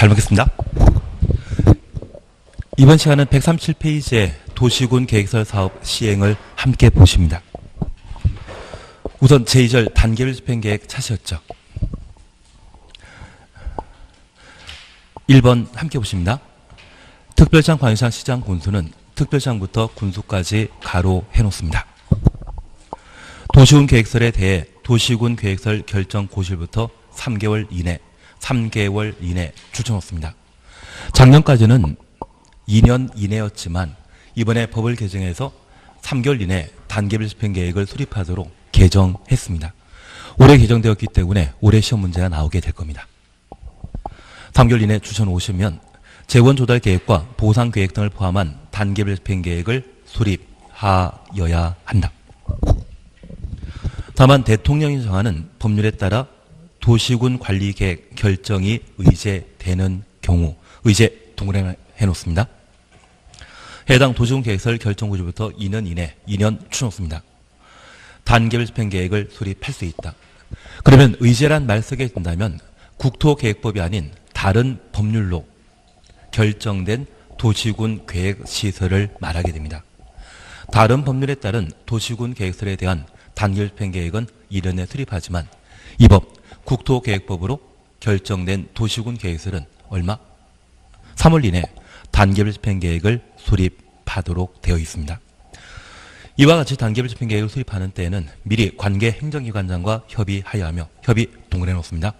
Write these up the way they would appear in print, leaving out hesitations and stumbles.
잘 먹겠습니다. 이번 시간은 137페이지의 도시군 계획설 사업 시행을 함께 보십니다. 우선 제2절 단계별 집행계획 찾으셨죠? 1번 함께 보십니다. 특별시장, 광역시장, 시장, 군수는 특별시장부터 군수까지 가로 해놓습니다. 도시군 계획설에 대해 도시군 계획설 결정 고시일부터 3개월 이내 추천했습니다. 작년까지는 2년 이내였지만 이번에 법을 개정해서 3개월 이내 단계별 집행계획을 수립하도록 개정했습니다. 올해 개정되었기 때문에 올해 시험 문제가 나오게 될 겁니다. 3개월 이내 추천 오시면 재원 조달 계획과 보상 계획 등을 포함한 단계별 집행계획을 수립하여야 한다. 다만 대통령이 정하는 법률에 따라 도시군 관리 계획 결정이 의제되는 경우 의제 동그라미 해놓습니다. 해당 도시군 계획설 결정 고지부터 2년 이내 2년 추천했습니다. 단계별 집행계획을 수립할 수 있다. 그러면 의제란 말 쓰게 된다면 국토계획법이 아닌 다른 법률로 결정된 도시군 계획시설을 말하게 됩니다. 다른 법률에 따른 도시군 계획설에 대한 단계별 집행계획은 1년 내 수립하지만 이 법 국토계획법으로 결정된 도시군 계획설은 얼마? 3월 이내 단계별 집행계획을 수립하도록 되어 있습니다. 이와 같이 단계별 집행계획을 수립하는 때에는 미리 관계 행정기관장과 협의하여야 하며 협의 동그라미 놓습니다.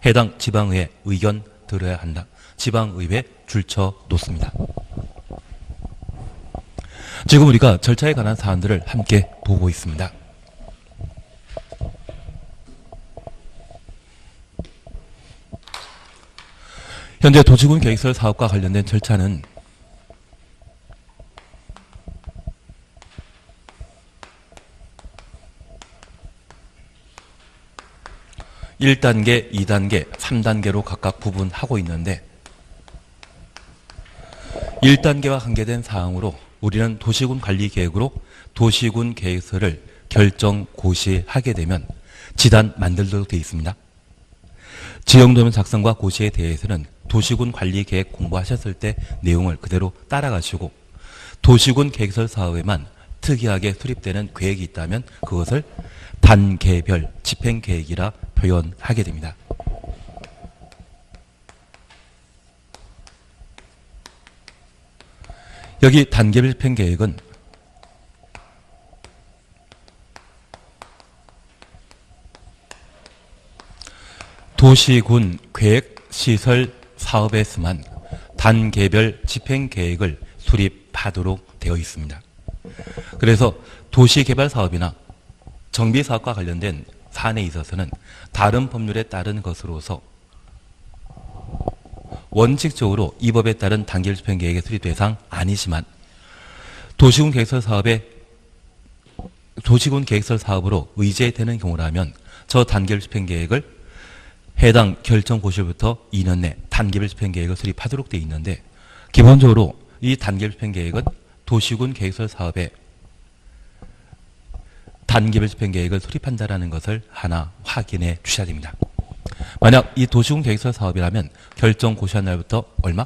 해당 지방의회 의견 들어야 한다. 지방의회 줄쳐 놓습니다. 지금 우리가 절차에 관한 사안들을 함께 보고 있습니다. 현재 도시군 계획설 사업과 관련된 절차는 1단계, 2단계, 3단계로 각각 구분하고 있는데 1단계와 관계된 사항으로 우리는 도시군 관리계획으로 도시군 계획설을 결정 고시하게 되면 지단 만들도록 되어 있습니다. 지형도면 작성과 고시에 대해서는 도시군 관리계획 공부하셨을 때 내용을 그대로 따라가시고 도시군 계획설 사업에만 특이하게 수립되는 계획이 있다면 그것을 단계별 집행계획이라 표현하게 됩니다. 여기 단계별 집행계획은 도시군 계획시설 사업에서만 단계별 집행계획을 수립하도록 되어 있습니다. 그래서 도시개발사업이나 정비사업과 관련된 사안에 있어서는 다른 법률에 따른 것으로서 원칙적으로 이 법에 따른 단계별 집행계획의 수립 대상 아니지만 도시군 계획설 사업으로 의제되는 경우라면 저 단계별 집행계획을 해당 결정 고시부터 2년 내 단계별 집행계획을 수립하도록 되어 있는데 기본적으로 이 단계별 집행계획은 도시군 계획설 사업에 단계별 집행계획을 수립한다는 것을 하나 확인해 주셔야 됩니다. 만약 이 도시군 계획설 사업이라면 결정 고시한 날부터 얼마?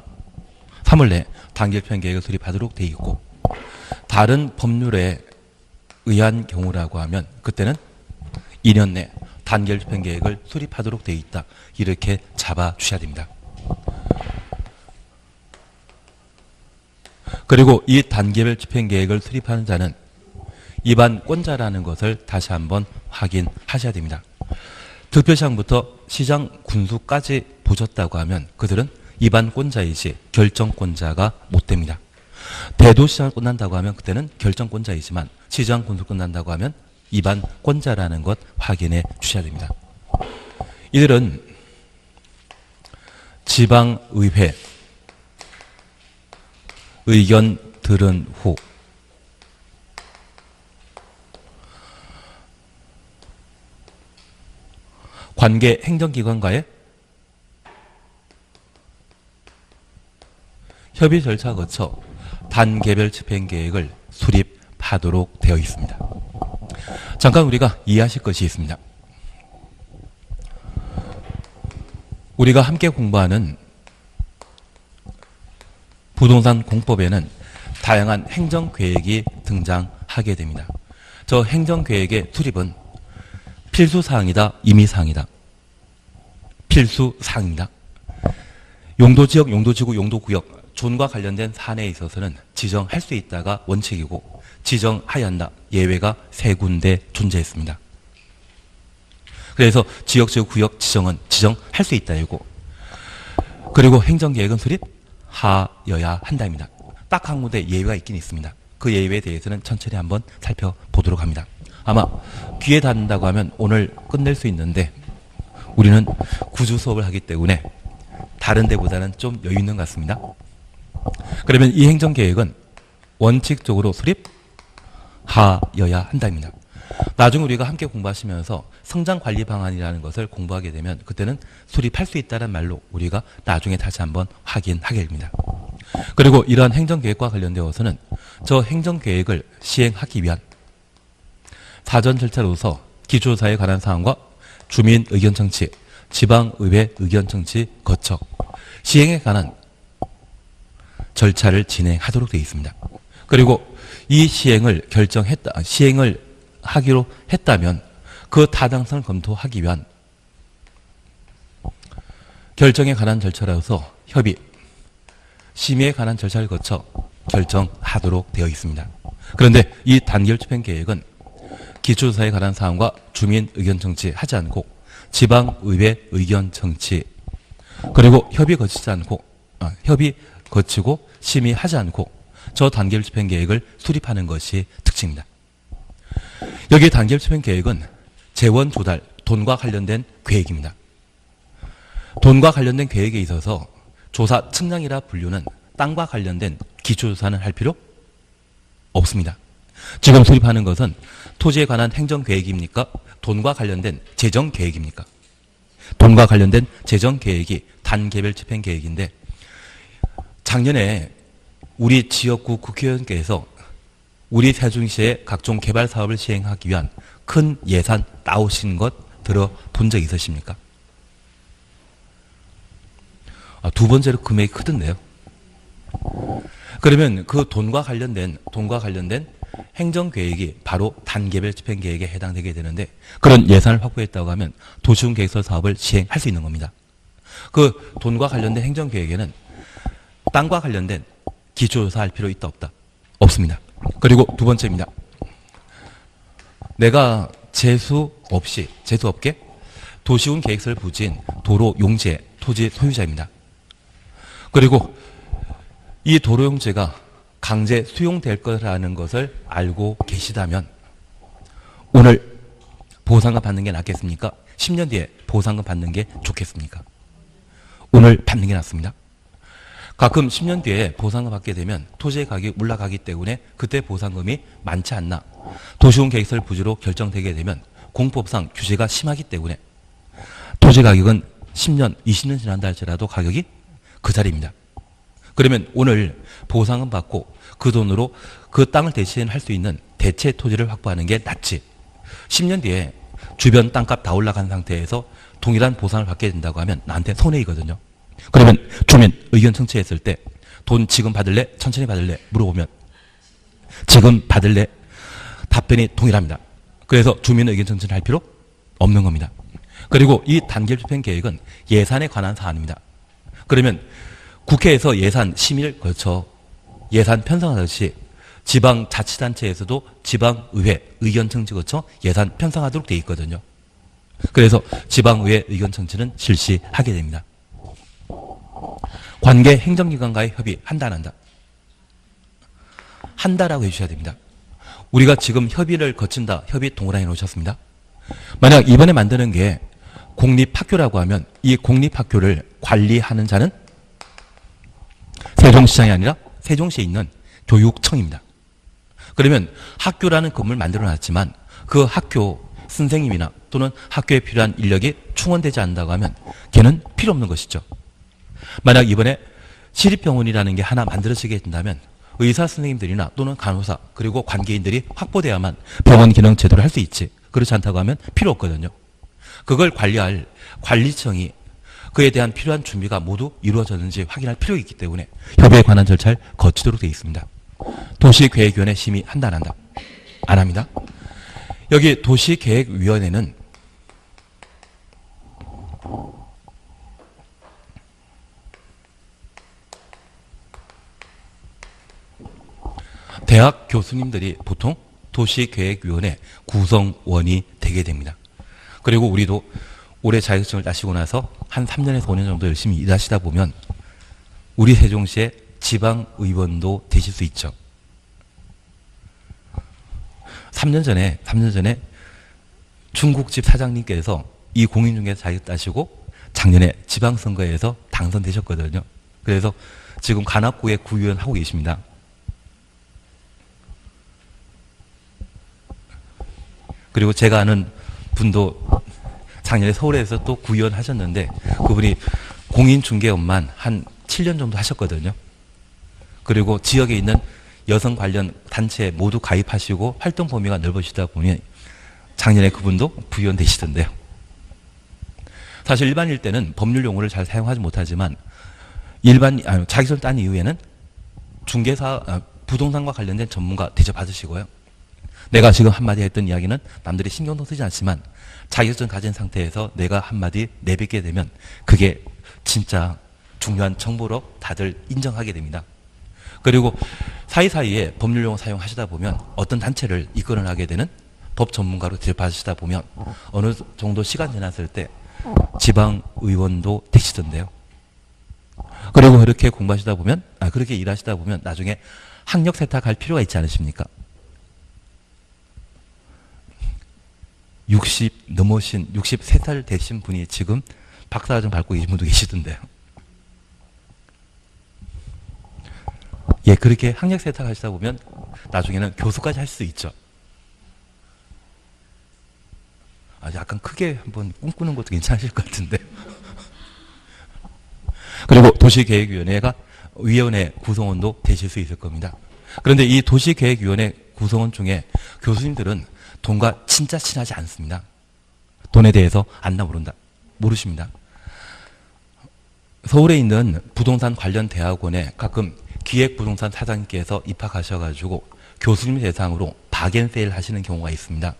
3월 내 단계별 집행계획을 수립하도록 되어 있고 다른 법률에 의한 경우라고 하면 그때는 2년 내 단계별 집행계획을 수립하도록 되어 있다. 이렇게 잡아주셔야 됩니다. 그리고 이 단계별 집행계획을 수립하는 자는 입안권자라는 것을 다시 한번 확인하셔야 됩니다. 특별시장부터 시장, 군수까지 보셨다고 하면 그들은 입안권자이지 결정권자가 못 됩니다. 대도시장을 끝난다고 하면 그때는 결정권자이지만 시장, 군수 끝난다고 하면 입안권자라는 것 확인해 주셔야 됩니다. 이들은 지방의회 의견 들은 후 관계 행정기관과의 협의 절차 거쳐 단계별 집행계획을 수립하도록 되어 있습니다. 잠깐 우리가 이해하실 것이 있습니다. 우리가 함께 공부하는 부동산 공법에는 다양한 행정계획이 등장하게 됩니다. 저 행정계획의 수립은 필수사항이다, 임의사항이다. 필수사항입니다. 용도지역, 용도지구, 용도구역, 존과 관련된 사안에 있어서는 지정할 수 있다가 원칙이고 지정하여야 한다, 예외가 3군데 존재했습니다. 그래서 지역, 지구, 구역 지정은 지정할 수 있다이고, 그리고 행정계획은 수립하여야 한다입니다. 딱 한 군데 예외가 있긴 있습니다. 그 예외에 대해서는 천천히 한번 살펴보도록 합니다. 아마 귀에 닿는다고 하면 오늘 끝낼 수 있는데 우리는 구주 수업을 하기 때문에 다른 데보다는 좀 여유 있는 것 같습니다. 그러면 이 행정계획은 원칙적으로 수립하여야 한다입니다. 나중에 우리가 함께 공부하시면서 성장관리 방안이라는 것을 공부하게 되면 그때는 수립할 수 있다는 말로 우리가 나중에 다시 한번 확인하게 됩니다. 그리고 이러한 행정계획과 관련되어서는 저 행정계획을 시행하기 위한 사전 절차로서 기초조사에 관한 사항과 주민 의견 청취, 지방의회 의견 청취 거쳐 시행에 관한 절차를 진행하도록 되어 있습니다. 그리고 이 시행을 하기로 했다면 그 타당성을 검토하기 위한 결정에 관한 절차로서 협의, 심의에 관한 절차를 거쳐 결정하도록 되어 있습니다. 그런데 이 단계별 집행계획은 기초조사에 관한 사항과 주민 의견 청취하지 않고 지방의회 의견 청취, 그리고 협의 거치고 심의하지 않고 저 단계별 집행계획을 수립하는 것이 특징입니다. 여기 단계별 집행계획은 재원 조달, 돈과 관련된 계획입니다. 돈과 관련된 계획에 있어서 조사 측량이라 분류는 땅과 관련된 기초조사는 할 필요 없습니다. 지금 수립하는 것은 토지에 관한 행정계획입니까? 돈과 관련된 재정계획입니까? 돈과 관련된 재정계획이 단계별 집행계획인데, 작년에 우리 지역구 국회의원께서 우리 세종시의 각종 개발 사업을 시행하기 위한 큰 예산 나오신 것 들어본 적 있으십니까? 두 번째로 금액이 크던데요. 그러면 그 돈과 관련된 행정계획이 바로 단계별 집행계획에 해당되게 되는데, 그런 예산을 확보했다고 하면 도시군계획서 사업을 시행할 수 있는 겁니다. 그 돈과 관련된 행정계획에는 땅과 관련된 기초조사할 필요 있다 없다? 없습니다. 그리고 두 번째입니다. 내가 재수 없게 도시군 계획서를 부지인 도로 용지의 토지 소유자입니다. 그리고 이 도로 용지가 강제 수용될 거라는 것을 알고 계시다면 오늘 보상금 받는 게 낫겠습니까? 10년 뒤에 보상금 받는 게 좋겠습니까? 오늘 받는 게 낫습니다. 가끔 10년 뒤에 보상금 받게 되면 토지의 가격이 올라가기 때문에 그때 보상금이 많지 않나, 도시군 계획서를 부지로 결정되게 되면 공법상 규제가 심하기 때문에 토지 가격은 10년, 20년 지난다 할지라도 가격이 그 자리입니다. 그러면 오늘 보상금 받고 그 돈으로 그 땅을 대신할 수 있는 대체 토지를 확보하는 게 낫지, 10년 뒤에 주변 땅값 다 올라간 상태에서 동일한 보상을 받게 된다고 하면 나한테 손해이거든요. 그러면 주민 의견 청취했을 때 돈 지금 받을래? 천천히 받을래? 물어보면 지금 받을래? 답변이 동일합니다. 그래서 주민 의견 청취를 할 필요 없는 겁니다. 그리고 이 단계별 집행계획은 예산에 관한 사안입니다. 그러면 국회에서 예산 심의를 거쳐 예산 편성하듯이 지방자치단체에서도 지방의회 의견 청취 거쳐 예산 편성하도록 되어 있거든요. 그래서 지방의회 의견 청취는 실시하게 됩니다. 관계 행정기관과의 협의 한다 안 한다? 한다라고 해주셔야 됩니다. 우리가 지금 협의를 거친다, 협의 동그라미 놓으셨습니다. 만약 이번에 만드는 게 공립학교라고 하면 이 공립학교를 관리하는 자는 세종시장이 아니라 세종시에 있는 교육청입니다. 그러면 학교라는 건물 만들어놨지만 그 학교 선생님이나 또는 학교에 필요한 인력이 충원되지 않는다고 하면 걔는 필요 없는 것이죠. 만약 이번에 시립병원이라는 게 하나 만들어지게 된다면 의사 선생님들이나 또는 간호사 그리고 관계인들이 확보돼야만 병원 기능 제대로 할 수 있지, 그렇지 않다고 하면 필요 없거든요. 그걸 관리할 관리청이 그에 대한 필요한 준비가 모두 이루어졌는지 확인할 필요가 있기 때문에 협의에 관한 절차를 거치도록 되어 있습니다. 도시계획위원회 심의한다 안 한다? 안 합니다. 여기 도시계획위원회는 대학 교수님들이 보통 도시계획위원회 구성원이 되게 됩니다. 그리고 우리도 올해 자격증을 따시고 나서 한 3년에서 5년 정도 열심히 일하시다 보면 우리 세종시의 지방의원도 되실 수 있죠. 3년 전에 중국집 사장님께서 이 공인중개사 자격 따시고 작년에 지방선거에서 당선되셨거든요. 그래서 지금 관악구의 구의원 하고 계십니다. 그리고 제가 아는 분도 작년에 서울에서 또 구의원 하셨는데 그분이 공인중개업만 한 7년 정도 하셨거든요. 그리고 지역에 있는 여성 관련 단체에 모두 가입하시고 활동 범위가 넓어지다 보니 작년에 그분도 구의원 되시던데요. 사실 일반일 때는 법률 용어를 잘 사용하지 못하지만 자격증을 딴 이후에는 중개사, 부동산과 관련된 전문가 대접받으시고요. 내가 지금 한마디 했던 이야기는 남들이 신경도 쓰지 않지만 자격증 가진 상태에서 내가 한마디 내뱉게 되면 그게 진짜 중요한 정보로 다들 인정하게 됩니다. 그리고 사이사이에 법률 용어 사용하시다 보면 어떤 단체를 입건을 하게 되는 법 전문가로 대접받으시다 보면 어느 정도 시간 지났을 때 지방의원도 되시던데요. 그리고 그렇게 공부하시다 보면, 그렇게 일하시다 보면 나중에 학력 세탁할 필요가 있지 않으십니까? 63살 되신 분이 지금 박사과정 밟고 계신 분도 계시던데요. 예, 그렇게 학력 세탁하시다 보면 나중에는 교수까지 할 수 있죠. 약간 크게 한번 꿈꾸는 것도 괜찮으실 것 같은데. 그리고 도시계획위원회 구성원도 되실 수 있을 겁니다. 그런데 이 도시계획위원회 구성원 중에 교수님들은 돈과 진짜 친하지 않습니다. 돈에 대해서 안나 모르십니다. 서울에 있는 부동산 관련 대학원에 가끔 기획부동산 사장님께서 입학하셔가지고 교수님 대상으로 바겐세일 하시는 경우가 있습니다.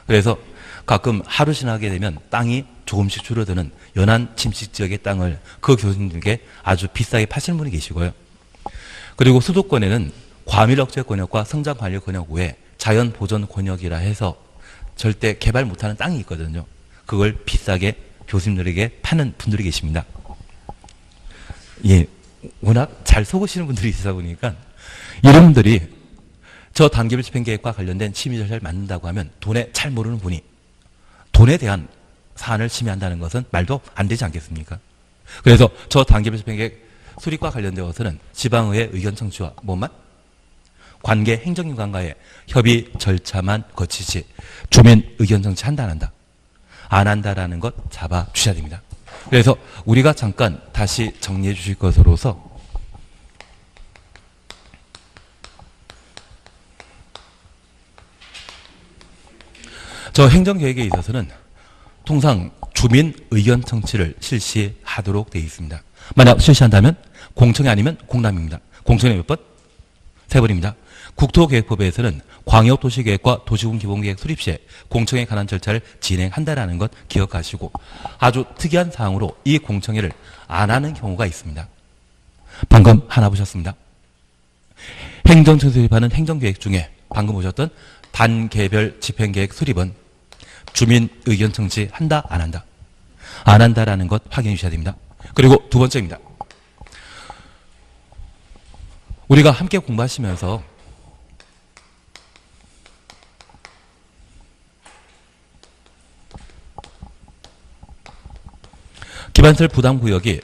그래서 가끔 하루 지나게 되면 땅이 조금씩 줄어드는 연안 침식 지역의 땅을 그 교수님들께 아주 비싸게 파시는 분이 계시고요. 그리고 수도권에는 과밀 억제 권역과 성장 관리 권역 외에 자연 보전 권역이라 해서 절대 개발 못하는 땅이 있거든요. 그걸 비싸게 교수님들에게 파는 분들이 계십니다. 예, 워낙 잘 속으시는 분들이 있다 보니까 이런 분들이 저 단계별 집행계획과 관련된 심의 절차를 만든다고 하면 돈에 잘 모르는 분이 돈에 대한 사안을 심의한다는 것은 말도 안 되지 않겠습니까? 그래서 저 단계별 집행계획 수립과 관련되어서는 지방의회 의견 청취와 뭐만? 관계 행정기관과의 협의 절차만 거치지 주민 의견 청취한다 안 한다? 안 한다라는 것 잡아주셔야 됩니다. 그래서 우리가 잠깐 다시 정리해 주실 것으로서 저 행정계획에 있어서는 통상 주민 의견 청취를 실시하도록 되어 있습니다. 만약 실시한다면 공청회 아니면 공람입니다. 공청회 몇 번? 3번입니다. 국토계획법에서는 광역도시계획과 도시군기본계획 수립 시에 공청회에 관한 절차를 진행한다는 것 기억하시고 아주 특이한 사항으로 이 공청회를 안 하는 경우가 있습니다. 방금 하나 보셨습니다. 행정처에서 수립하는 행정계획 중에 방금 보셨던 단계별 집행계획 수립은 주민 의견 청취한다 안 한다? 안 한다라는 것 확인해 주셔야 됩니다. 그리고 두 번째입니다. 우리가 함께 공부하시면서 기반시설 부담구역이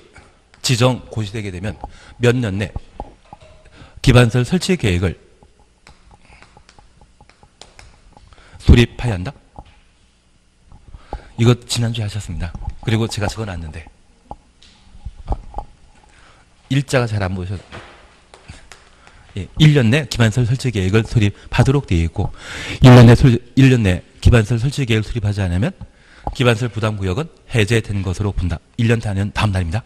지정 고시되게 되면 몇 년 내 기반시설 설치 계획을 수립해야 한다? 이거 지난주에 하셨습니다. 그리고 제가 적어놨는데 일자가 잘 안 보이셔서 1년 내 기반시설 설치 계획을 수립하도록 되어 있고 1년 내 기반시설 설치 계획을 수립하지 않으면 기반시설 부담구역은 해제된 것으로 본다. 1년 단위는 다음 날입니다.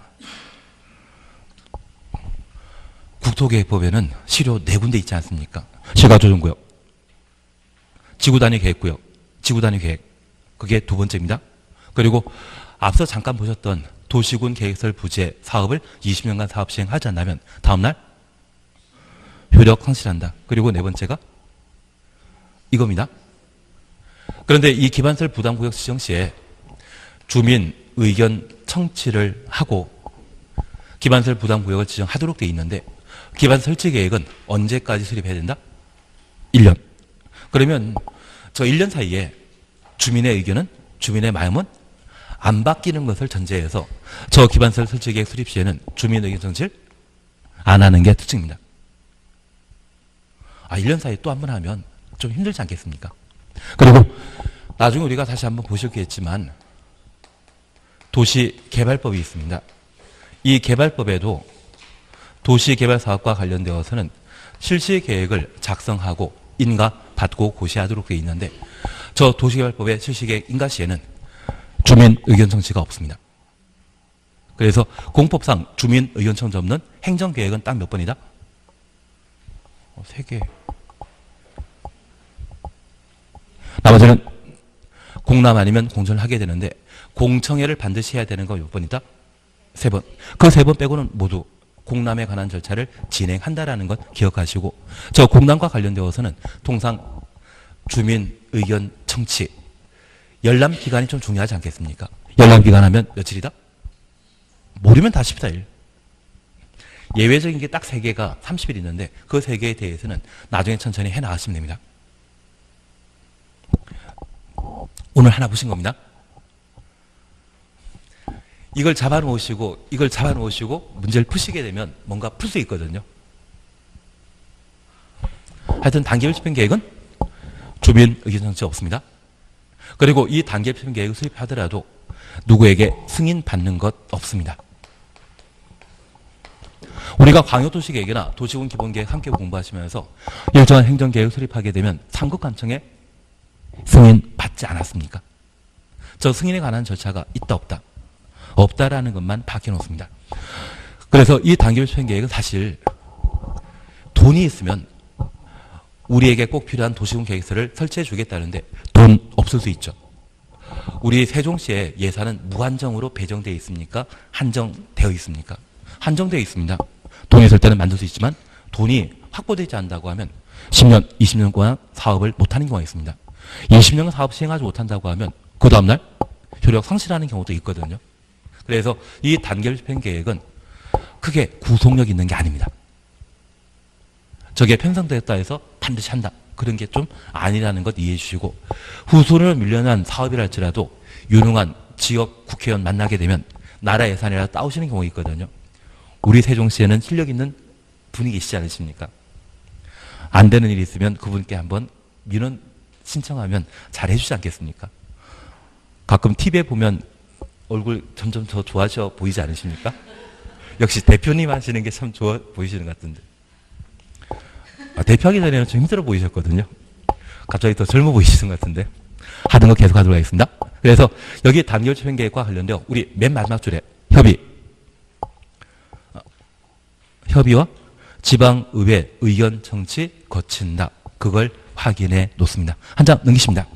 국토계획법에는 시료 4군데 있지 않습니까? 실가조정구역, 지구단위 계획구역, 지구단위 계획. 그게 두 번째입니다. 그리고 앞서 잠깐 보셨던 도시군 계획설 부재 사업을 20년간 사업 시행하지 않다면 다음날 효력 상실한다. 그리고 네 번째가 이겁니다. 그런데 이 기반설 부담구역 지정 시에 주민 의견 청취를 하고 기반설 부담구역을 지정하도록 되어 있는데 기반 설치 계획은 언제까지 수립해야 된다? 1년. 그러면 저 1년 사이에 주민의 의견은, 주민의 마음은 안 바뀌는 것을 전제해서 저 기반설 설치 계획 수립 시에는 주민 의견 청취를 안 하는 게 특징입니다. 1년 사이에 또 한 번 하면 좀 힘들지 않겠습니까? 그리고 나중에 우리가 다시 한번 보셨겠지만 도시개발법이 있습니다. 이 개발법에도 도시개발사업과 관련되어서는 실시계획을 작성하고 인가 받고 고시하도록 되어 있는데 저 도시개발법의 실시계획 인가 시에는 주민 의견 청취가 없습니다. 그래서 공법상 주민 의견 청취 없는 행정계획은 딱 몇 번이다? 3개. 나머지는 공람 아니면 공천을 하게 되는데 공청회를 반드시 해야 되는 거 몇 번이다? 3번. 그 3번 빼고는 모두 공람에 관한 절차를 진행한다라는 것 기억하시고 저 공람과 관련되어서는 통상 주민 의견 청취 열람 기간이 좀 중요하지 않겠습니까? 열람 기간 하면 며칠이다? 모르면 다 14일. 예외적인 게 딱 3개가 30일 있는데 그 3개에 대해서는 나중에 천천히 해 나가시면 됩니다. 오늘 하나 보신 겁니다. 이걸 잡아놓으시고 문제를 푸시게 되면 뭔가 풀 수 있거든요. 하여튼 단계별 집행 계획은 주민 의견 청취 없습니다. 그리고 이 단계별 집행 계획을 수립하더라도 누구에게 승인받는 것 없습니다. 우리가 광역도시계획이나 도시군 기본계획 함께 공부하시면서 일정한 행정계획을 수립하게 되면 상급관청에 승인 받지 않았습니까? 저 승인에 관한 절차가 있다 없다? 없다라는 것만 밝혀놓습니다. 그래서 이 단계별 집행계획은 사실 돈이 있으면 우리에게 꼭 필요한 도시군 계획서를 설치해 주겠다는데 돈 없을 수 있죠. 우리 세종시의 예산은 무한정으로 배정되어 있습니까? 한정되어 있습니까? 한정되어 있습니다. 돈이 있을 때는 만들 수 있지만 돈이 확보되지 않는다고 하면 10년, 20년 동안 사업을 못하는 경우가 있습니다. 20년간 사업 시행하지 못한다고 하면 그 다음날 효력 상실하는 경우도 있거든요. 그래서 이 단계별 집행 계획은 크게 구속력 있는 게 아닙니다. 저게 편성되었다 해서 반드시 한다. 그런 게 좀 아니라는 것 이해해 주시고 후손을 밀려난 사업이라 할지라도 유능한 지역 국회의원 만나게 되면 나라 예산이라 따오시는 경우가 있거든요. 우리 세종시에는 실력 있는 분이 계시지 않으십니까? 안 되는 일이 있으면 그분께 한번 민원 신청하면 잘 해주지 않겠습니까? 가끔 TV에 보면 얼굴 점점 더 좋아져 보이지 않으십니까? 역시 대표님 하시는 게 참 좋아 보이시는 것 같은데. 대표하기 전에는 좀 힘들어 보이셨거든요. 갑자기 더 젊어 보이시는 것 같은데. 하던 거 계속 하도록 하겠습니다. 그래서 여기 단계별 집행 계획과 관련되어 우리 맨 마지막 줄에 협의와 지방의회 의견 청취 거친다. 그걸 확인해 놓습니다. 한 장 넘기십니다.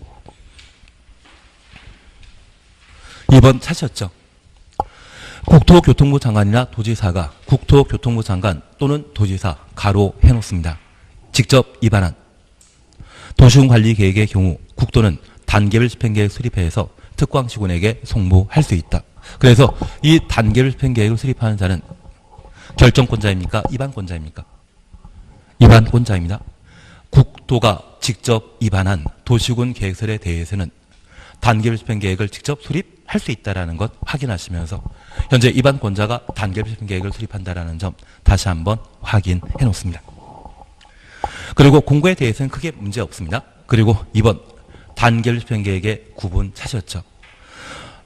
2번 찾으셨죠? 국토교통부 장관이나 도지사가 국토교통부 장관 또는 도지사 가로 해놓습니다. 직접 위반한 도시군관리계획의 경우 국토는 단계별 집행계획 수립해서 특광시군에게 송부할 수 있다. 그래서 이 단계별 집행계획을 수립하는 자는 결정권자입니까? 위반권자입니까? 위반권자입니다. 국토가 직접 위반한 도시군 계획설에 대해서는 단계별 집행계획을 직접 수립할 수 있다는 것 확인하시면서 현재 위반권자가 단계별 집행계획을 수립한다는 점 다시 한번 확인해 놓습니다. 그리고 공고에 대해서는 크게 문제 없습니다. 그리고 2번 단계별 집행계획의 구분 찾으셨죠?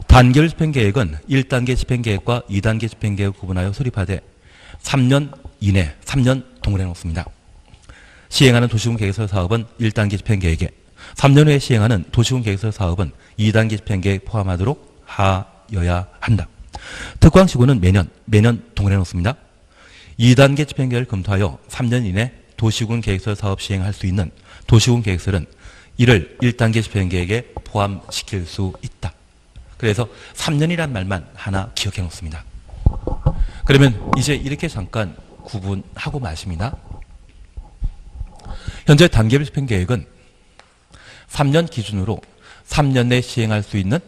단계별 집행계획은 1단계 집행계획과 2단계 집행계획을 구분하여 수립하되 3년 이내 3년 동원해 놓습니다. 시행하는 도시군 계획설 사업은 1단계 집행계획에 3년 후에 시행하는 도시군 계획설 사업은 2단계 집행계획 포함하도록 하여야 한다. 특광시군은 매년 동원해 놓습니다. 2단계 집행계획을 검토하여 3년 이내 도시군 계획설 사업 시행할 수 있는 도시군 계획설은 이를 1단계 집행계획에 포함시킬 수 있다. 그래서 3년이란 말만 하나 기억해 놓습니다. 그러면 이제 이렇게 잠깐 구분하고 마십니다. 현재 단계별 집행계획은 3년 기준으로 3년 내 시행할 수 있는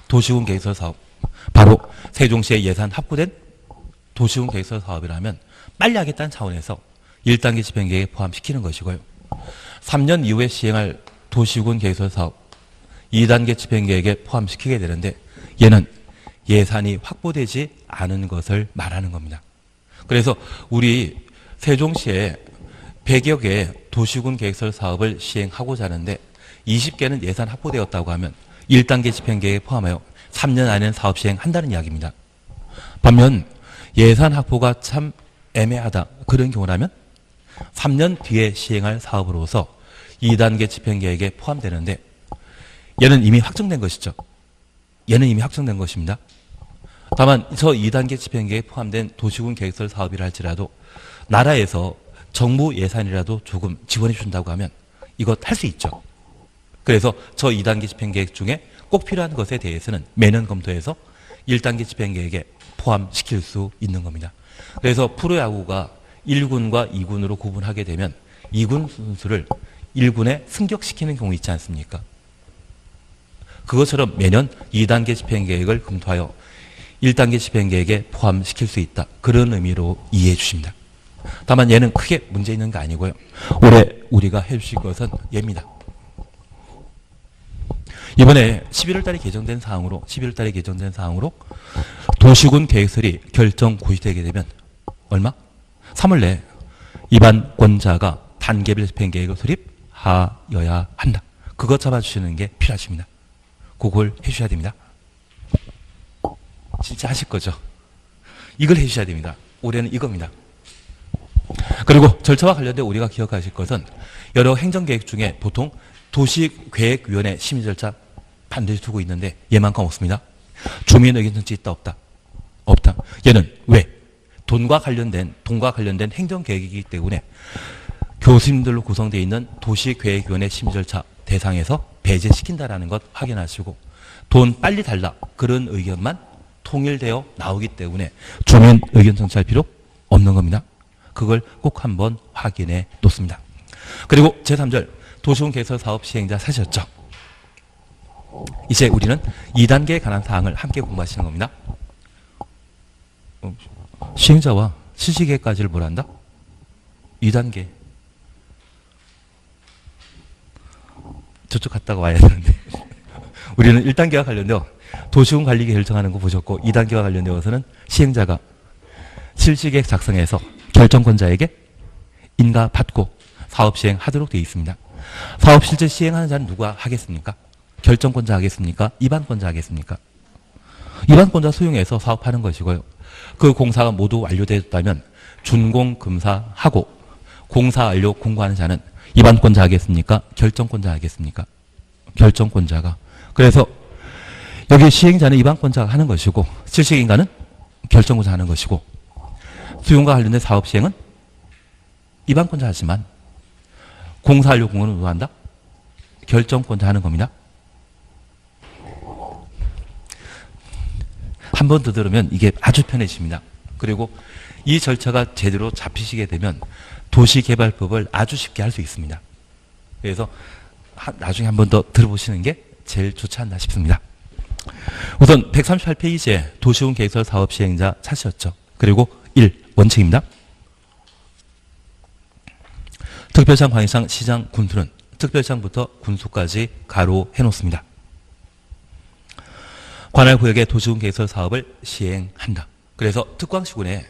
도시군 계획설 사업, 바로 세종시에 예산 확보된 도시군 계획설 사업이라면 빨리 하겠다는 차원에서 1단계 집행계획에 포함시키는 것이고요. 3년 이후에 시행할 도시군 계획설 사업 2단계 집행계획에 포함시키게 되는데 얘는 예산이 확보되지 않은 것을 말하는 겁니다. 그래서 우리 세종시에 100여 개의 도시군 계획설 사업을 시행하고자 하는데 20개는 예산 확보되었다고 하면 1단계 집행계획에 포함하여 3년 안에는 사업 시행한다는 이야기입니다. 반면 예산 확보가 참 애매하다 그런 경우라면 3년 뒤에 시행할 사업으로서 2단계 집행계획에 포함되는데 얘는 이미 확정된 것이죠. 얘는 이미 확정된 것입니다. 다만 저 2단계 집행계획에 포함된 도시군 계획설 사업이라 할지라도 나라에서 정부 예산이라도 조금 지원해 준다고 하면 이것 할 수 있죠. 그래서 저 2단계 집행계획 중에 꼭 필요한 것에 대해서는 매년 검토해서 1단계 집행계획에 포함시킬 수 있는 겁니다. 그래서 프로야구가 1군과 2군으로 구분하게 되면 2군 선수를 1군에 승격시키는 경우 있지 않습니까? 그것처럼 매년 2단계 집행계획을 검토하여 1단계 집행계획에 포함시킬 수 있다. 그런 의미로 이해해 주십니다. 다만 얘는 크게 문제 있는 게 아니고요. 올해 우리가 해주실 것은 얘입니다. 이번에 11월 달에 개정된 사항으로 도시군 계획설이 결정 고시되게 되면 얼마? 3월 내에 입안권자가 단계별 집행계획을 수립하여야 한다. 그것 잡아주시는 게 필요하십니다. 그걸 해주셔야 됩니다. 진짜 하실 거죠? 이걸 해주셔야 됩니다. 올해는 이겁니다. 그리고 절차와 관련된 우리가 기억하실 것은 여러 행정계획 중에 보통 도시계획위원회 심의 절차 반드시 두고 있는데 얘만큼 없습니다. 주민 의견 정치 있다 없다? 없다. 얘는 왜? 돈과 관련된 행정계획이기 때문에 교수님들로 구성되어 있는 도시계획위원회 심의 절차 대상에서 배제시킨다라는 것 확인하시고 돈 빨리 달라 그런 의견만 통일되어 나오기 때문에 주민 의견 정치할 필요 없는 겁니다. 그걸 꼭 한번 확인해 놓습니다. 그리고 제3절 도시군 계획설 사업 시행자 사셨죠? 이제 우리는 2단계에 관한 사항을 함께 공부하시는 겁니다. 시행자와 실시계획까지를 뭘 한다? 2단계. 저쪽 갔다가 와야 되는데. 우리는 1단계와 관련되어 도시군 관리계획 결정하는 거 보셨고 2단계와 관련되어서는 시행자가 실시계획 작성해서 결정권자에게 인가받고 사업 시행하도록 되어 있습니다. 사업 실제 시행하는 자는 누가 하겠습니까? 결정권자 하겠습니까? 입안권자 하겠습니까? 입안권자 수용해서 사업하는 것이고요. 그 공사가 모두 완료되었다면 준공검사하고 공사 완료 공고하는 자는 입안권자 하겠습니까? 결정권자 하겠습니까? 결정권자가. 그래서 여기 시행자는 입안권자가 하는 것이고 실시인가는 결정권자 하는 것이고 수용과 관련된 사업 시행은 입안권자 하지만 공사 완료 공고는 누가 한다? 결정권자 하는 겁니다. 한 번 더 들으면 이게 아주 편해집니다. 그리고 이 절차가 제대로 잡히시게 되면 도시개발법을 아주 쉽게 할 수 있습니다. 그래서 나중에 한 번 더 들어보시는 게 제일 좋지 않나 싶습니다. 우선 138페이지에 도시군 계획설 사업 시행자 찾으셨죠. 그리고 1. 원칙입니다. 특별시장, 광역시장, 시장, 군수는 특별시장부터 군수까지 가로 해놓습니다. 관할 구역의 도시군 계획설 사업을 시행한다. 그래서 특광시군에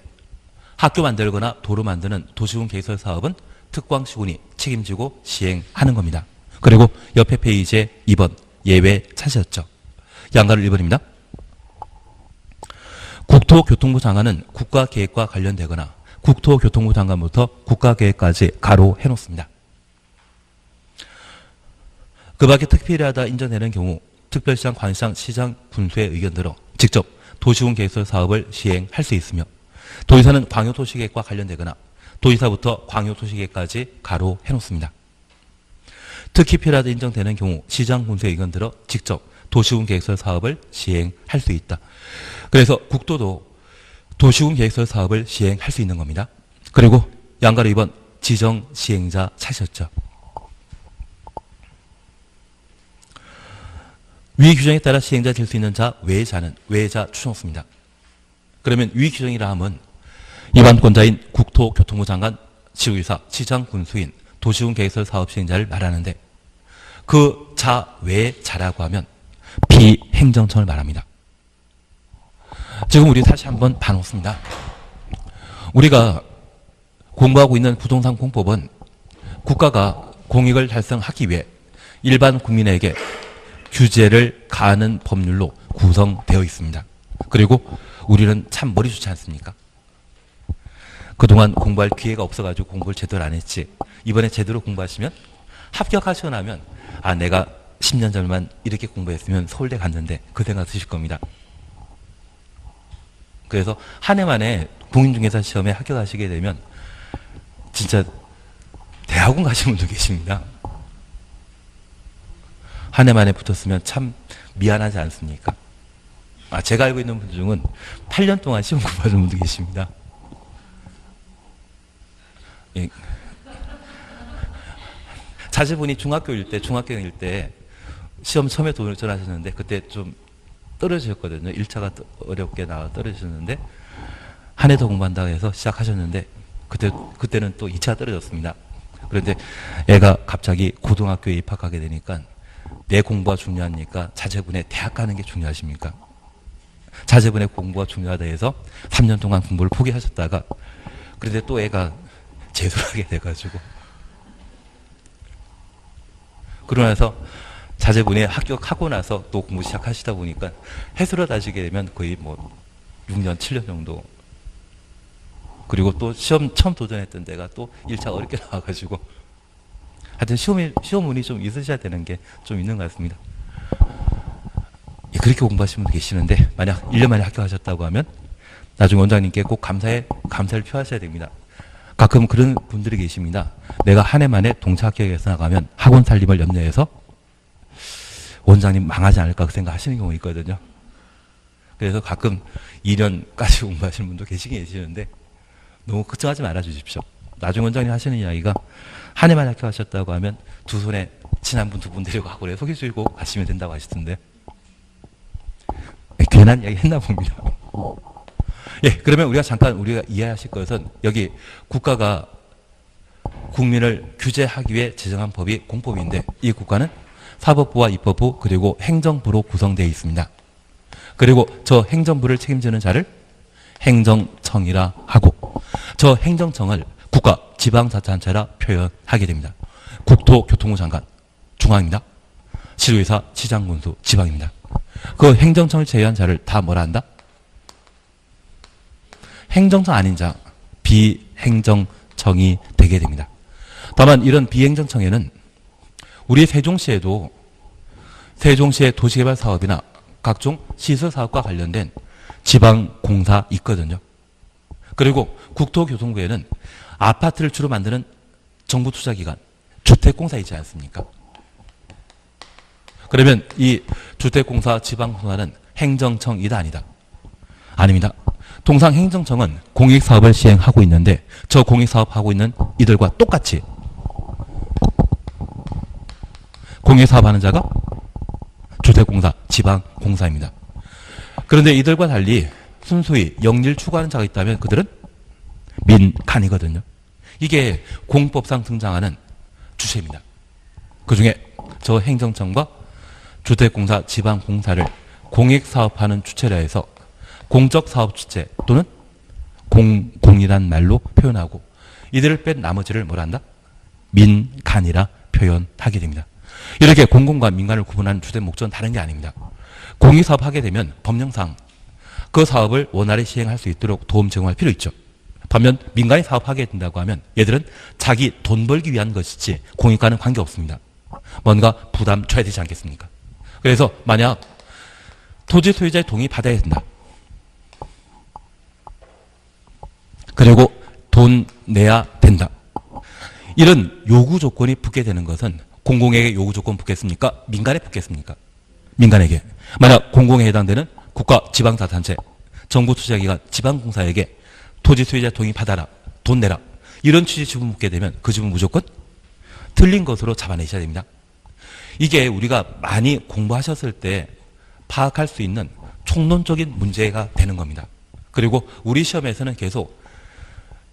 학교 만들거나 도로 만드는 도시군 계획설 사업은 특광시군이 책임지고 시행하는 겁니다. 그리고 옆에 페이지에 2번 예외 찾으셨죠. 양가를 1번입니다. 국토교통부 장관은 국가계획과 관련되거나 국토교통부 장관부터 국가계획까지 가로 해놓습니다. 그 밖에 특별하다 인정되는 경우 특별시장, 관시장, 시장, 군수의 의견대로 직접 도시군 계획설 사업을 시행할 수 있으며 도지사는 광역도시계획과 관련되거나 도지사부터 광역도시계획까지 가로 해놓습니다. 특히 필요하다 인정되는 경우 시장 군수의 의견 들어 직접 도시군 계획설 사업을 시행할 수 있다. 그래서 국도도 도시군 계획설 사업을 시행할 수 있는 겁니다. 그리고 양가로 2번 지정 시행자 찾으셨죠. 위 규정에 따라 시행자 될 수 있는 자 외의 자는 외자 추정수입니다. 그러면 위 규정이라 하면 위반권자인 국토교통부 장관, 지도이사, 시장 군수인, 도시군 계획설 사업 시행자를 말하는데 그 자 외의 자라고 하면 비행정청을 말합니다. 지금 우리 다시 한번 봐놓습니다. 우리가 공부하고 있는 부동산 공법은 국가가 공익을 달성하기 위해 일반 국민에게 규제를 가하는 법률로 구성되어 있습니다. 그리고 우리는 참 머리 좋지 않습니까? 그동안 공부할 기회가 없어가지고 공부를 제대로 안 했지. 이번에 제대로 공부하시면 합격하시고 나면 아 내가 10년 전만 이렇게 공부했으면 서울대 갔는데 그 생각 드실 겁니다. 그래서 한 해 만에 공인중개사 시험에 합격하시게 되면 진짜 대학원 가신 분도 계십니다. 한 해 만에 붙었으면 참 미안하지 않습니까? 아, 제가 알고 있는 분들 중은 8년 동안 시험 공부하는 분도 계십니다. 예. 자제분이 중학교일 때 시험 처음에 도전하셨는데 그때 좀 떨어지셨거든요. 1차가 어렵게 나와 떨어지셨는데 한 해 더 공부한다고 해서 시작하셨는데 그때는 또 2차 떨어졌습니다. 그런데 애가 갑자기 고등학교에 입학하게 되니까 내 공부가 중요하니까 자제분의 대학 가는 게 중요하십니까? 자제분의 공부가 중요하다 해서 3년 동안 공부를 포기하셨다가 그런데 또 애가 재수를 하게 돼가지고 그러고 나서 자제분이 합격하고 나서 또 공부 시작하시다 보니까 해수로 따지게 되면 거의 뭐 6년, 7년 정도. 그리고 또 시험 처음 도전했던 데가 또 1차 어렵게 나와가지고 하여튼 시험 운이 좀 있으셔야 되는 게 좀 있는 것 같습니다. 그렇게 공부하시는 분 계시는데 만약 1년 만에 합격하셨다고 하면 나중에 원장님께 꼭 감사를 표하셔야 됩니다. 가끔 그런 분들이 계십니다. 내가 한 해 만에 동차 합격해서 나가면 학원 살림을 염려해서 원장님 망하지 않을까 생각하시는 경우 있거든요. 그래서 가끔 2년까지 공부하시는 분도 계시긴 계시는데 너무 걱정하지 말아 주십시오. 나중에 원장님 하시는 이야기가 한 해만 합격하셨다고 하면 두 손에 친한 분 두 분 데리고 학원에 소개해주고 가시면 된다고 하시던데 괜한 이야기 했나 봅니다. 예, 그러면 우리가 이해하실 것은 여기 국가가 국민을 규제하기 위해 제정한 법이 공법인데 이 국가는 사법부와 입법부 그리고 행정부로 구성되어 있습니다. 그리고 저 행정부를 책임지는 자를 행정청이라 하고 저 행정청을 국가 지방자치단체라 표현하게 됩니다. 국토교통부 장관 중앙입니다. 시도의사 시장군수 지방입니다. 그 행정청을 제외한 자를 다 뭐라 한다? 행정청 아닌 자 비행정청이 되게 됩니다. 다만 이런 비행정청에는 우리 세종시에도 세종시의 도시개발 사업이나 각종 시설 사업과 관련된 지방공사 있거든요. 그리고 국토교통부에는 아파트를 주로 만드는 정부 투자기관 주택공사 있지 않습니까? 그러면 이 주택공사 지방공사는 행정청이다 아니다? 아닙니다. 통상 행정청은 공익사업을 시행하고 있는데 저 공익사업하고 있는 이들과 똑같이 공익사업하는 자가 주택공사, 지방공사입니다. 그런데 이들과 달리 순수히 영리를 추구하는 자가 있다면 그들은 민간이거든요. 이게 공법상 등장하는 주체입니다. 그중에 저 행정청과 주택공사, 지방공사를 공익사업하는 주체라 해서 공적사업 주체 또는 공이란 말로 표현하고 이들을 뺀 나머지를 뭐라 한다? 민간이라 표현하게 됩니다. 이렇게 공공과 민간을 구분하는 주된 목적은 다른 게 아닙니다. 공익사업 하게 되면 법령상 그 사업을 원활히 시행할 수 있도록 도움 제공할 필요 있죠. 반면 민간이 사업하게 된다고 하면 얘들은 자기 돈 벌기 위한 것이지 공익과는 관계없습니다. 뭔가 부담 줘야 되지 않겠습니까? 그래서 만약 토지 소유자의 동의 받아야 된다. 그리고 돈 내야 된다. 이런 요구 조건이 붙게 되는 것은 공공에게 요구 조건 붙겠습니까? 민간에 붙겠습니까? 민간에게. 만약 공공에 해당되는 국가 지방자치단체, 정부 투자기관, 지방공사에게 토지 소유자 동의 받아라, 돈 내라, 이런 취지 지분 묻게 되면 그 지분 무조건 틀린 것으로 잡아내셔야 됩니다. 이게 우리가 많이 공부하셨을 때 파악할 수 있는 총론적인 문제가 되는 겁니다. 그리고 우리 시험에서는 계속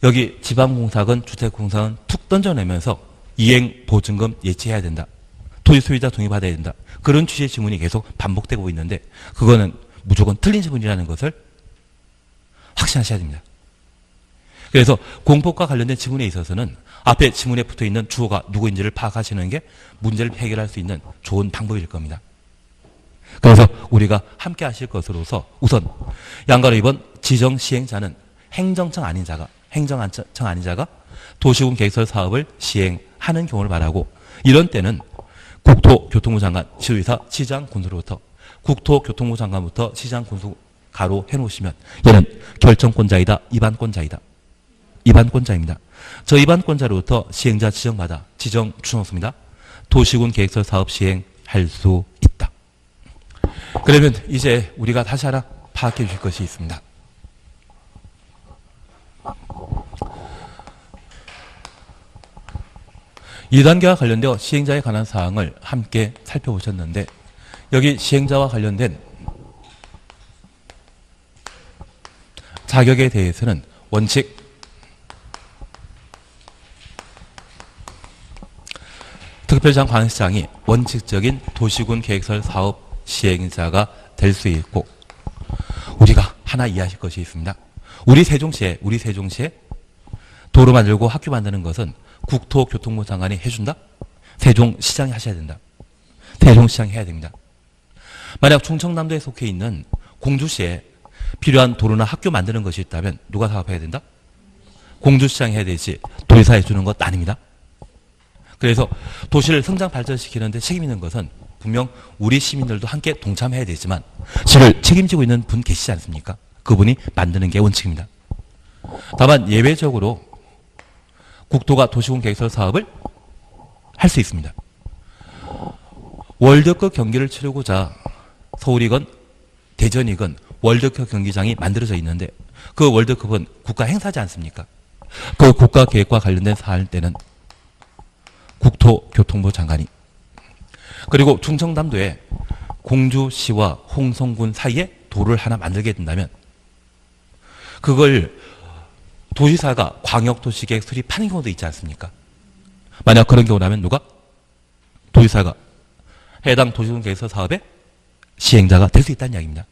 여기 지방공사건 주택공사건 툭 던져내면서 이행 보증금 예치해야 된다. 토지 소유자 동의 받아야 된다. 그런 취지의 지문이 계속 반복되고 있는데 그거는 무조건 틀린 지문이라는 것을 확신하셔야 됩니다. 그래서 공법과 관련된 지문에 있어서는 앞에 지문에 붙어있는 주어가 누구인지를 파악하시는 게 문제를 해결할 수 있는 좋은 방법일 겁니다. 그래서 우리가 함께 하실 것으로서 우선 양가로 2번 지정 시행자는 행정청 아닌 자가 도시군 계획설 사업을 시행하는 경우를 말하고 이런 때는 국토교통부 장관, 시도지사, 시장, 군수로부터 국토교통부 장관부터 시장, 군수가로 해놓으시면 얘는 결정권자이다, 입안권자이다. 입안권자입니다. 저 입안권자로부터 시행자 지정받아 지정 준호수입니다. 도시군 계획설 사업 시행할 수 있다. 그러면 이제 우리가 다시 하나 파악해 주실 것이 있습니다. 2단계와 관련되어 시행자에 관한 사항을 함께 살펴보셨는데 여기 시행자와 관련된 자격에 대해서는 원칙 특별시장 광역시장이 원칙적인 도시군 계획설 사업 시행자가 될 수 있고 우리가 하나 이해하실 것이 있습니다. 우리 세종시에 도로 만들고 학교 만드는 것은 국토교통부 장관이 해준다? 세종시장이 하셔야 된다. 세종시장이 해야 됩니다. 만약 충청남도에 속해 있는 공주시에 필요한 도로나 학교 만드는 것이 있다면 누가 사업해야 된다? 공주시장이 해야 되지 도지사 해주는 것 아닙니다. 그래서 도시를 성장 발전시키는 데 책임 있는 것은 분명 우리 시민들도 함께 동참해야 되지만 시를 책임지고 있는 분 계시지 않습니까? 그분이 만드는 게 원칙입니다. 다만 예외적으로 국토가 도시군 계획설 사업을 할 수 있습니다. 월드컵 경기를 치르고자 서울이건 대전이건 월드컵 경기장이 만들어져 있는데 그 월드컵은 국가 행사지 않습니까? 그 국가 계획과 관련된 사안일 때는 국토교통부 장관이 그리고 충청남도에 공주시와 홍성군 사이에 도로를 하나 만들게 된다면 그걸 도시사가 광역도시계획 수립하는 경우도 있지 않습니까? 만약 그런 경우라면 누가? 도지사가 해당 도시군 계획설 사업의 시행자가 될 수 있다는 이야기입니다.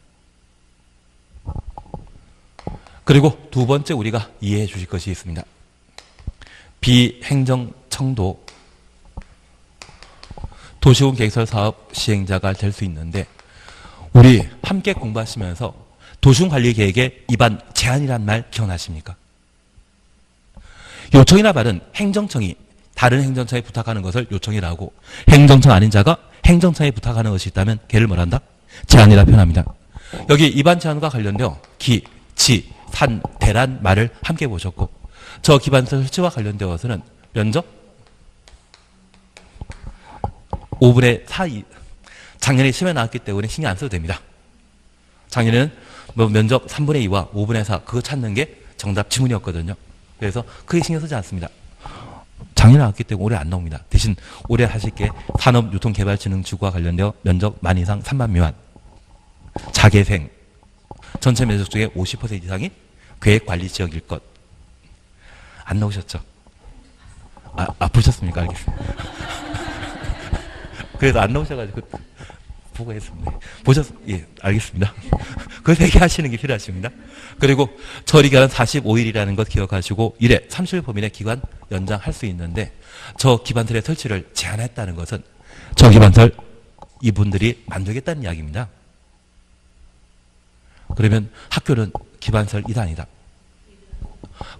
그리고 두 번째 우리가 이해해 주실 것이 있습니다. 비행정청도 도시군 계획설 사업 시행자가 될 수 있는데 우리 함께 공부하시면서 도시군관리계획의 입안 제한이란 말 기억나십니까? 요청이나 말은 행정청이 다른 행정청에 부탁하는 것을 요청이라고 행정청 아닌 자가 행정청에 부탁하는 것이 있다면 걔를 뭐란다? 제한이라 표현합니다. 여기 입안 제한과 관련되어 기, 지, 산, 대란 말을 함께 보셨고 저 기반서 설치와 관련되어서는 면적 5분의 4 작년에 시험에 나왔기 때문에 신경 안 써도 됩니다. 작년에는 뭐 면적 3분의 2와 5분의 4 그거 찾는 게 정답 지문이었거든요. 그래서 크게 신경 쓰지 않습니다. 작년에 나왔기 때문에 올해 안 나옵니다. 대신 올해 하실 게 산업유통개발진흥지구와 관련되어 면적 만 이상 3만 미만 자개생 전체 면적 중에 50% 이상이 계획관리지역일 것. 안 나오셨죠? 보셨습니까? 알겠습니다. 그래서 안 나오셔가지고 보고 했습니다. 예, 알겠습니다. 그래서 얘기하시는 게 필요하십니다. 그리고 처리기간은 45일이라는 것 기억하시고 1회 30일 범위 내 기간 연장할 수 있는데 저 기반설의 설치를 제한했다는 것은 저 기반설 이분들이 만들겠다는 이야기입니다. 그러면 학교는 기반설 2단이다.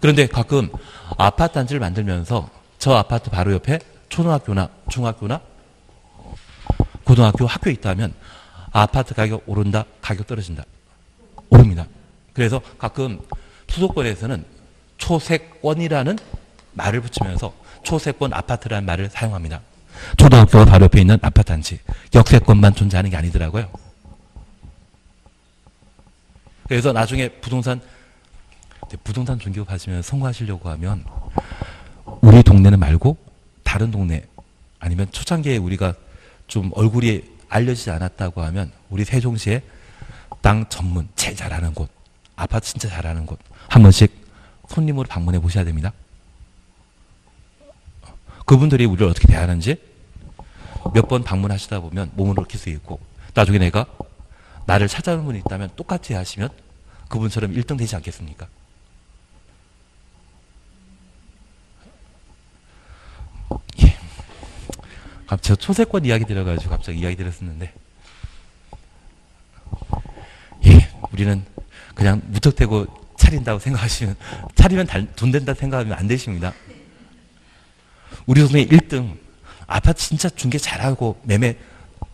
그런데 가끔 아파트 단지를 만들면서 저 아파트 바로 옆에 초등학교나 중학교나 고등학교 학교에 있다면 아파트 가격 오른다 가격 떨어진다. 오릅니다. 그래서 가끔 수도권에서는 초세권이라는 말을 붙이면서 초세권 아파트라는 말을 사용합니다. 초등학교가 바로 옆에 있는 아파트 단지. 역세권만 존재하는 게 아니더라고요. 그래서 나중에 부동산 중개업 하시면 성공하시려고 하면 우리 동네는 말고 다른 동네 아니면 초창기에 우리가 좀 얼굴이 알려지지 않았다고 하면 우리 세종시에 땅 전문 제일 잘하는 곳, 아파트 진짜 잘하는 곳 한 번씩 손님으로 방문해 보셔야 됩니다. 그분들이 우리를 어떻게 대하는지 몇 번 방문하시다 보면 몸을 익힐 수 있고 나중에 내가 나를 찾아오는 분이 있다면 똑같이 하시면 그분처럼 1등 되지 않겠습니까? 예. 저 초세권 이야기 들어가지고 갑자기 이야기 들었었는데 예, 우리는 그냥 무턱대고 차린다고 생각하시면 차리면 돈 된다 생각하면 안 되십니다. 우리 동네 1등 아파트 진짜 중개 잘하고 매매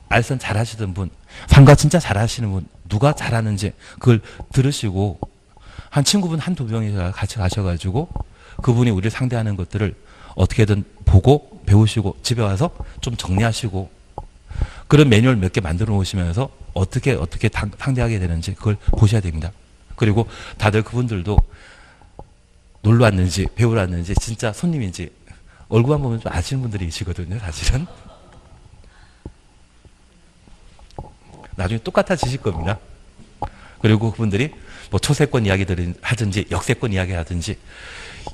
알선 잘하시던 분 상가 진짜 잘하시는 분 누가 잘하는지 그걸 들으시고 한 친구분 한두 명이 같이 가셔가지고 그분이 우리를 상대하는 것들을 어떻게든 보고 배우시고 집에 와서 좀 정리하시고 그런 매뉴얼 몇 개 만들어 놓으시면서 어떻게 상대하게 되는지 그걸 보셔야 됩니다. 그리고 다들 그분들도 놀러 왔는지 배우러 왔는지 진짜 손님인지 얼굴만 보면 좀 아시는 분들이 계시거든요. 사실은 나중에 똑같아지실 겁니다. 그리고 그분들이 뭐 초세권 이야기들 하든지 역세권 이야기 하든지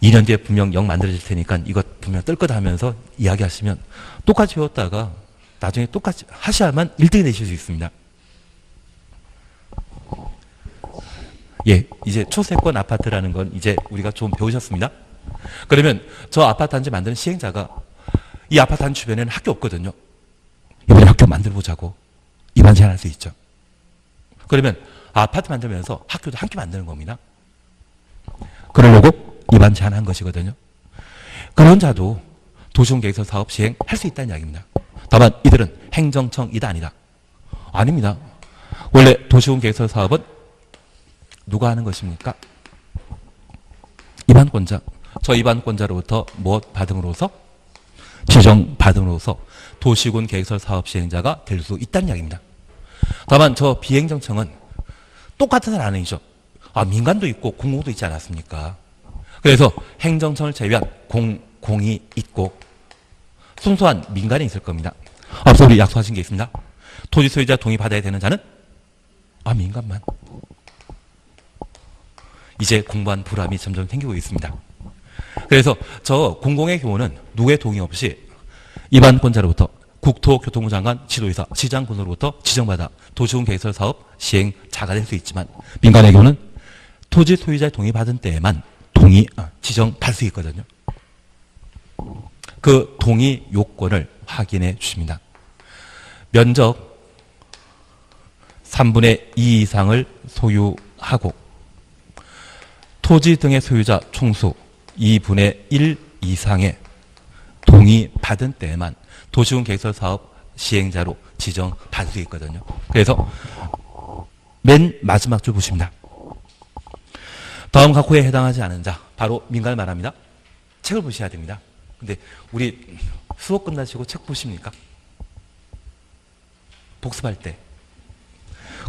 2년 뒤에 분명 영 만들어질 테니까 이것 분명 뜰 거다 하면서 이야기하시면 똑같이 배웠다가 나중에 똑같이 하셔야만 1등이 되실 수 있습니다. 예, 이제 초세권 아파트라는 건 이제 우리가 좀 배우셨습니다. 그러면 저 아파트 단지 만드는 시행자가 이 아파트 단지 주변에는 학교 없거든요. 이번에 학교 만들어 보자고 입안 제한할 수 있죠. 그러면 아파트 만들면서 학교도 함께 만드는 겁니다. 그러려고 입안 제한한 것이거든요. 그런 자도 도시공개개설 사업 시행할 수 있다는 이야기입니다. 다만 이들은 행정청이다 아니다. 아닙니다. 원래 도시공개개설 사업은 누가 하는 것입니까? 입안권자. 저 입안권자로부터 무엇 받음으로써? 지정 받음으로써 도시군 계획설 사업 시행자가 될 수 있다는 이야기입니다. 다만 저 비행정청은 똑같은 사람 아니죠. 민간도 있고 공공도 있지 않았습니까? 그래서 행정청을 제외한 공이 있고 순수한 민간이 있을 겁니다. 앞서 우리 약속하신 게 있습니다. 토지 소유자 동의 받아야 되는 자는 민간만. 이제 공부한 보람이 점점 생기고 있습니다. 그래서 저 공공의 경우는 누구의 동의 없이 입안권자로부터 국토교통부 장관, 지도의사, 시장군으로부터 지정받아 도시군 계획설 사업 시행자가 될 수 있지만 민간의 경우는 토지 소유자의 동의 받은 때에만 지정받을 수 있거든요. 그 동의 요건을 확인해 주십니다. 면적 3분의 2 이상을 소유하고 토지 등의 소유자 총수 2분의 1 이상의 동의받은 때에만 도시군 계획설 사업 시행자로 지정받을 수 있거든요. 그래서 맨 마지막 줄 보십니다. 다음 각호에 해당하지 않은 자, 바로 민간을 말합니다. 책을 보셔야 됩니다. 근데 우리 수업 끝나시고 책 보십니까? 복습할 때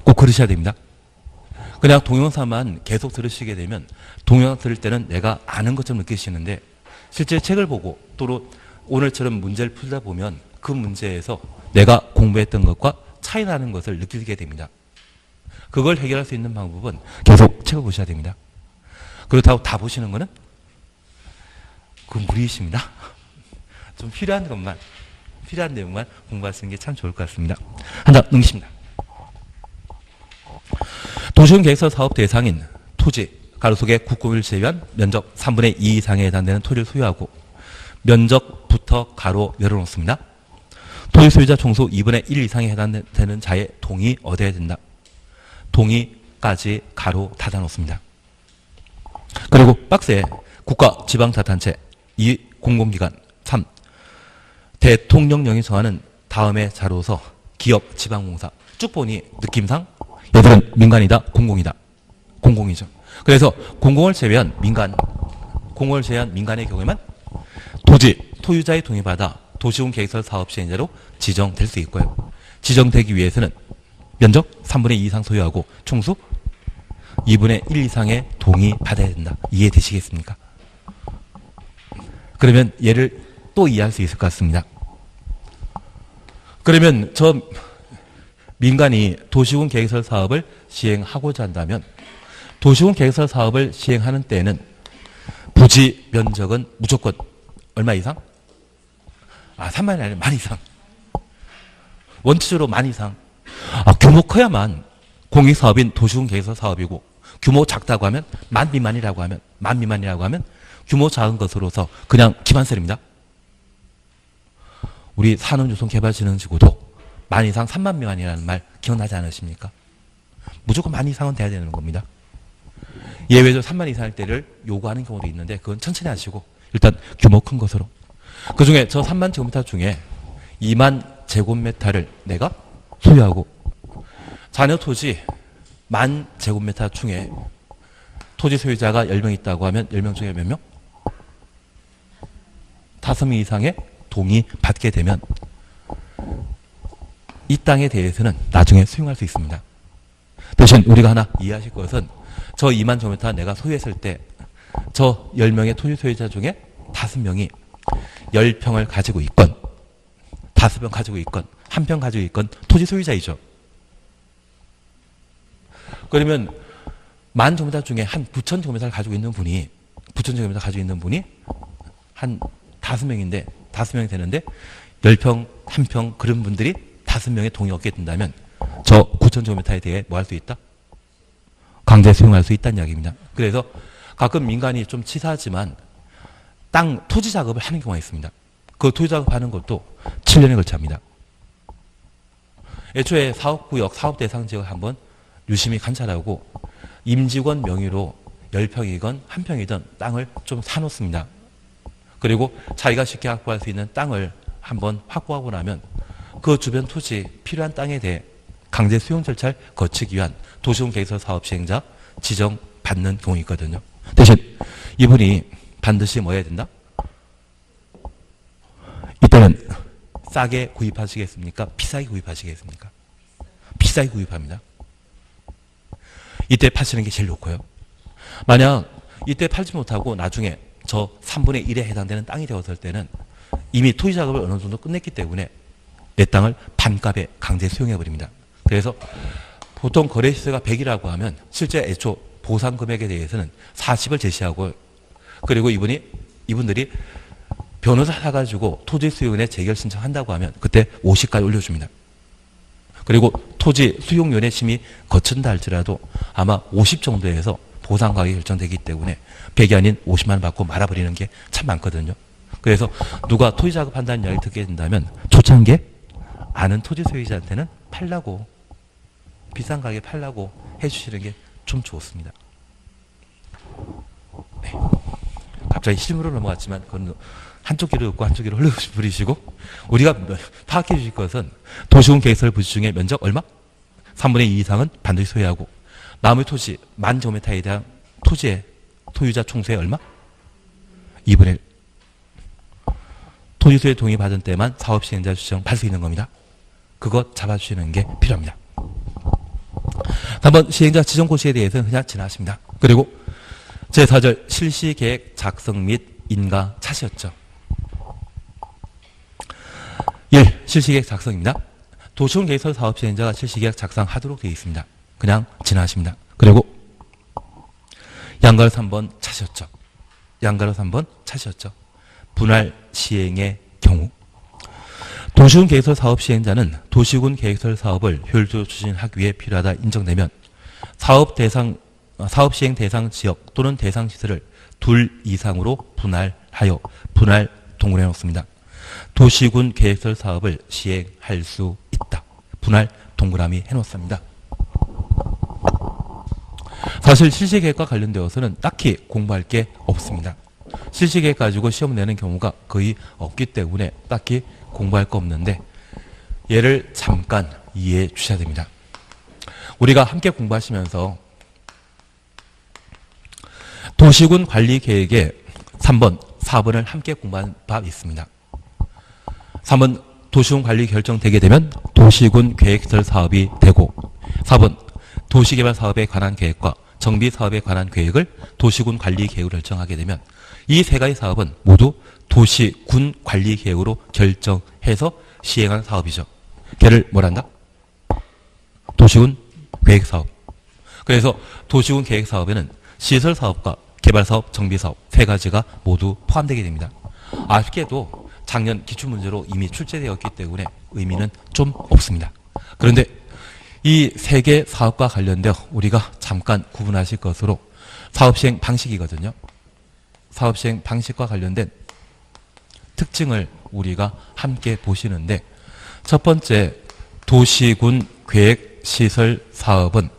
꼭 그러셔야 됩니다. 그냥 동영상만 계속 들으시게 되면 동영상 들을 때는 내가 아는 것처럼 느끼시는데 실제 책을 보고 또 오늘처럼 문제를 풀다 보면 그 문제에서 내가 공부했던 것과 차이 나는 것을 느끼게 됩니다. 그걸 해결할 수 있는 방법은 계속 책을 보셔야 됩니다. 그렇다고 다 보시는 거는 그건 무리이십니다. 좀 필요한 내용만 공부하시는 게 참 좋을 것 같습니다. 한 장 넘기십니다. 도시군 계획설 사업 대상인 토지, 가로 속에 국공유를 제외한 면적 3분의 2 이상에 해당되는 토지를 소유하고 면적부터 가로 열어놓습니다. 토지 소유자 총수 2분의 1 이상에 해당되는 자의 동의 얻어야 된다. 동의까지 가로 닫아놓습니다. 그리고 박스에 국가 지방자치단체 2. 공공기관 3. 대통령령이 정하는 다음에 자로서 기업 지방공사 쭉 보니 느낌상 얘들은 민간이다, 공공이다. 공공이죠. 그래서 공공을 제외한 민간의 경우에만 토지 소유자의 동의받아 도시군 계획설 사업 시행자로 지정될 수 있고요. 지정되기 위해서는 면적 3분의 2 이상 소유하고 총수 2분의 1 이상의 동의 받아야 된다. 이해되시겠습니까? 그러면 얘를 또 이해할 수 있을 것 같습니다. 그러면 저 민간이 도시군 계획설 사업을 시행하고자 한다면 도시군 계획설 사업을 시행하는 때에는 부지 면적은 무조건 얼마 이상? 3만이 아니라 만 이상. 원칙적으로 만 이상. 규모 커야만 공익사업인 도시군 계획설 사업이고 규모 작다고 하면 만 미만이라고 하면 규모 작은 것으로서 그냥 기반설입니다. 우리 산업유통개발진흥지구도 만 이상 3만 미만이라는 말 기억나지 않으십니까? 무조건 만 이상은 돼야 되는 겁니다. 예외적으로 3만 이상일 때를 요구하는 경우도 있는데 그건 천천히 하시고 일단 규모 큰 것으로. 그중에 저 3만 제곱미터 중에 2만 제곱미터를 내가 소유하고 잔여 토지 1만 제곱미터 중에 토지 소유자가 10명 있다고 하면 10명 중에 몇 명? 5명 이상의 동의 받게 되면 이 땅에 대해서는 나중에 수용할 수 있습니다. 대신 우리가 하나 이해하실 것은 저 2만 제곱미터 내가 소유했을 때 저 10명의 토지 소유자 중에 5명이 10평을 가지고 있건 5평 가지고 있건 1평 가지고 있건 토지 소유자이죠. 그러면 1만 제곱미터 중에 한 9천 제곱미터를 가지고 있는 분이 한 5명인데 5명이 되는데 10평, 1평 그런 분들이 5명의 동의 얻게 된다면 저 9천 제곱미터에 대해 뭐 할 수 있다? 강제 수용할 수 있다는 이야기입니다. 그래서 가끔 민간이 좀 치사하지만 토지 작업을 하는 경우가 있습니다. 그 토지 작업하는 것도 7년에 걸쳐 합니다. 애초에 사업구역, 사업대상 지역을 한번 유심히 관찰하고 임직원 명의로 10평이건 1평이든 땅을 좀 사놓습니다. 그리고 자기가 쉽게 확보할 수 있는 땅을 한번 확보하고 나면 그 주변 토지 필요한 땅에 대해 강제 수용 절차를 거치기 위한 도시군 계획설 사업 시행자 지정받는 경우 있거든요. 대신 이분이 반드시 뭐 해야 된다? 이때는 싸게 구입하시겠습니까? 비싸게 구입하시겠습니까? 비싸게 구입합니다. 이때 파시는 게 제일 좋고요. 만약 이때 팔지 못하고 나중에 저 3분의 1에 해당되는 땅이 되었을 때는 이미 토지 작업을 어느 정도 끝냈기 때문에 내 땅을 반값에 강제 수용해버립니다. 그래서 보통 거래시세가 100이라고 하면 실제 애초 보상 금액에 대해서는 40을 제시하고 그리고 이분들이 변호사 사가지고 토지 수용에 재결 신청한다고 하면 그때 50까지 올려줍니다. 그리고 토지 수용위원회 심의 거친다 할지라도 아마 50 정도에서 보상 가격이 결정되기 때문에 100이 아닌 50만 원 받고 말아버리는 게 참 많거든요. 그래서 누가 토지 작업한다는 이야기 듣게 된다면 초창기에 아는 토지 소유자한테는 팔라고 비싼 가격에 팔라고 해주시는 게 좀 좋습니다. 네. 갑자기 실무로 넘어갔지만 그건 한쪽 귀로 듣고 한쪽 귀로 흘려버리시고 우리가 파악해 주실 것은 도시군 계획설 부지 중에 면적 얼마? 3분의 2 이상은 반드시 소유하고 나머지 토지 1만 제곱미터에 대한 토지의 소유자 총수의 얼마? 2분의 1. 토지 소유에 동의받은 때만 사업 시행자 지정 받을 수 있는 겁니다. 그거 잡아주시는 게 필요합니다. 3번 시행자 지정 고시에 대해서는 그냥 지나십니다. 그리고 제4절 실시계획 작성 및 인가 차시였죠. 1. 실시계획 작성입니다. 도시군 계획설 사업 시행자가 실시계획 작성하도록 되어 있습니다. 그냥 지나십니다. 그리고 양가로 3번 차시였죠. 분할 시행의 경우 도시군 계획설 사업 시행자는 도시군 계획설 사업을 효율적으로 추진하기 위해 필요하다 인정되면 사업 시행 대상 지역 또는 대상 시설을 둘 이상으로 분할하여 분할 동굴해 놓습니다. 도시군 계획설 사업을 시행할 수 있다. 분할 동그라미 해놓습니다. 사실 실시계획과 관련되어서는 딱히 공부할 게 없습니다. 실시계획 가지고 시험 내는 경우가 거의 없기 때문에 딱히 공부할 거 없는데 얘를 잠깐 이해해 주셔야 됩니다. 우리가 함께 공부하시면서 도시군 관리 계획의 3번, 4번을 함께 공부한 바 있습니다. 3번 도시군 관리 결정되게 되면 도시군 계획시설 사업이 되고, 4번 도시개발 사업에 관한 계획과 정비 사업에 관한 계획을 도시군 관리 계획으로 결정하게 되면 이 세 가지 사업은 모두 도시군 관리 계획으로 결정해서 시행한 사업이죠. 걔를 뭐란다? 도시군 계획 사업. 그래서 도시군 계획 사업에는 시설 사업과 개발 사업, 정비 사업 세 가지가 모두 포함되게 됩니다. 아쉽게도 작년 기출문제로 이미 출제되었기 때문에 의미는 좀 없습니다. 그런데 이 세 개 사업과 관련되어 우리가 잠깐 구분하실 것으로 사업 시행 방식이거든요. 사업 시행 방식과 관련된 특징을 우리가 함께 보시는데, 첫 번째 도시군 계획 시설 사업은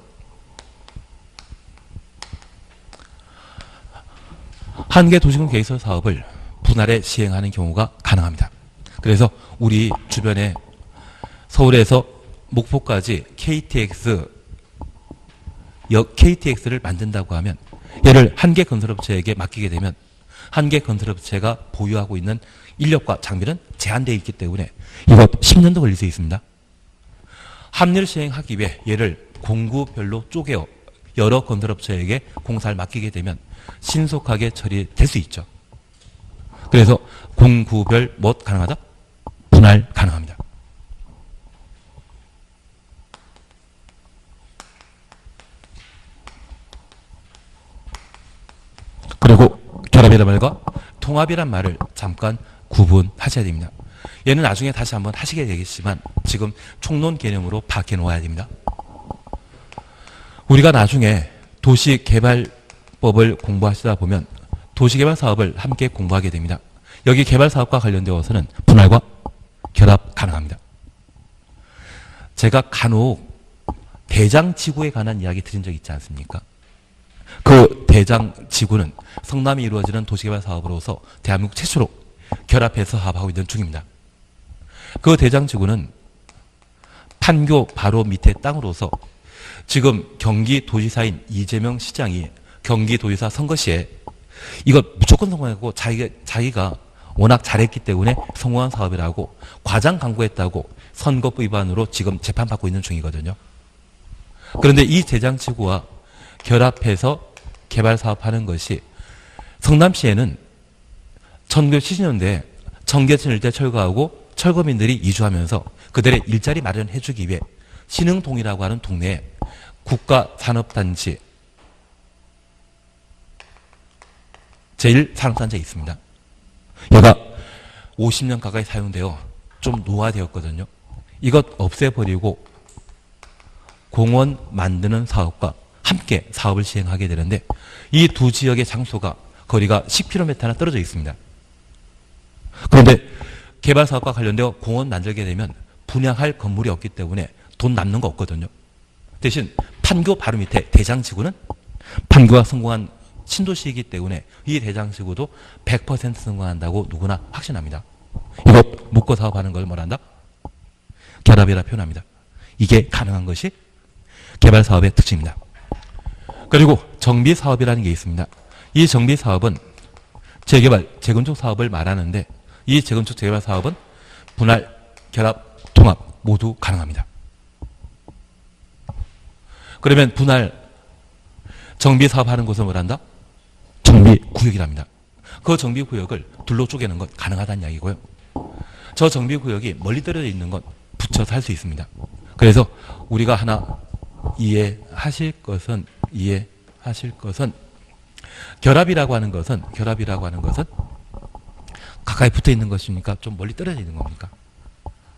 한 개 도시군 계획시설 사업을 분할해 시행하는 경우가 가능합니다. 그래서 우리 주변에 서울에서 목포까지 KTX를 만든다고 하면 얘를 한 개 건설업체에게 맡기게 되면 한 개 건설업체가 보유하고 있는 인력과 장비는 제한되어 있기 때문에 이것 10년도 걸릴 수 있습니다. 합리를 시행하기 위해 얘를 공구별로 쪼개어 여러 건설업체에게 공사를 맡기게 되면 신속하게 처리될 수 있죠. 그래서 공구별 뭐 가능하다? 분할 가능합니다. 그리고 결합이란 말과 통합이란 말을 잠깐 구분하셔야 됩니다. 얘는 나중에 다시 한번 하시게 되겠지만 지금 총론 개념으로 박해 놓아야 됩니다. 우리가 나중에 도시개발법을 공부하시다 보면 도시개발 사업을 함께 공부하게 됩니다. 여기 개발 사업과 관련되어서는 분할과 결합 가능합니다. 제가 간혹 대장지구에 관한 이야기 드린 적 있지 않습니까? 그 대장지구는 성남이 이루어지는 도시개발 사업으로서 대한민국 최초로 결합해서 사업하고 있는 중입니다. 그 대장지구는 판교 바로 밑에 땅으로서 지금 경기도지사인 이재명 시장이 경기도지사 선거 시에 이거 무조건 성공하고 자기가 워낙 잘했기 때문에 성공한 사업이라고 과장 강구했다고 선거법 위반으로 지금 재판받고 있는 중이거든요. 그런데 이 대장지구와 결합해서 개발 사업하는 것이 성남시에는 1970년대에 청계천 일대 철거하고 철거민들이 이주하면서 그들의 일자리 마련해 주기 위해 신흥동이라고 하는 동네에 국가산업단지 제1산업단지에 있습니다. 얘가 50년 가까이 사용되어 좀 노화되었거든요. 이것 없애버리고 공원 만드는 사업과 함께 사업을 시행하게 되는데 이 두 지역의 장소가 거리가 10km나 떨어져 있습니다. 그런데 개발 사업과 관련되어 공원 만들게 되면 분양할 건물이 없기 때문에 돈 남는 거 없거든요. 대신 판교 바로 밑에 대장지구는 판교가 성공한 신도시이기 때문에 이 대장지구도 100% 성공한다고 누구나 확신합니다. 이것 묶어 사업하는 걸 뭐란다? 결합이라 표현합니다. 이게 가능한 것이 개발 사업의 특징입니다. 그리고 정비 사업이라는 게 있습니다. 이 정비 사업은 재개발, 재건축 사업을 말하는데 이 재건축 재개발 사업은 분할, 결합, 통합 모두 가능합니다. 그러면 분할 정비 사업하는 곳은 뭐란다? 정비구역이랍니다. 그 정비구역을 둘로 쪼개는 건 가능하다는 이야기고요. 저 정비구역이 멀리 떨어져 있는 건 붙여서 할 수 있습니다. 그래서 우리가 하나 이해하실 것은 결합이라고 하는 것은 가까이 붙어 있는 것입니까? 좀 멀리 떨어져 있는 겁니까?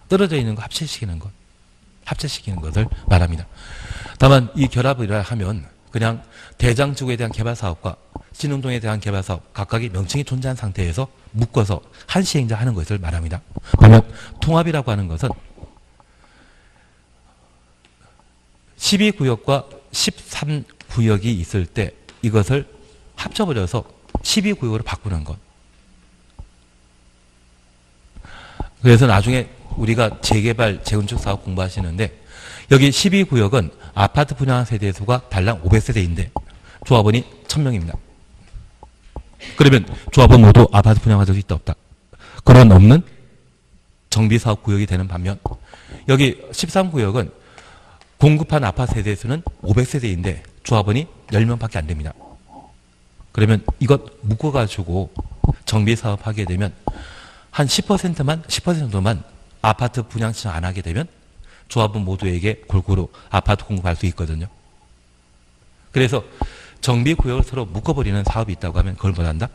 떨어져 있는 거 합체시키는 것을 말합니다. 다만 이 결합이라 하면 그냥 대장지구에 대한 개발 사업과 신흥동에 대한 개발 사업 각각의 명칭이 존재한 상태에서 묶어서 한 시행자 하는 것을 말합니다. 그러면 통합이라고 하는 것은 12구역과 13구역이 있을 때 이것을 합쳐버려서 12구역으로 바꾸는 것. 그래서 나중에 우리가 재개발, 재건축 사업 공부하시는데 여기 12구역은 아파트 분양 세대 수가 달랑 500세대인데 조합원이 1000명입니다. 그러면 조합원 모두 아파트 분양받을 수 있다 없다? 그런 없는 정비사업구역이 되는 반면 여기 13구역은 공급한 아파트 세대 수는 500세대인데 조합원이 10명밖에 안 됩니다. 그러면 이것 묶어가지고 정비사업 하게 되면 한 10% 정도만 아파트 분양 신청 안 하게 되면 조합원 모두에게 골고루 아파트 공급할 수 있거든요. 그래서 정비구역을 서로 묶어버리는 사업이 있다고 하면 그걸 뭐한다?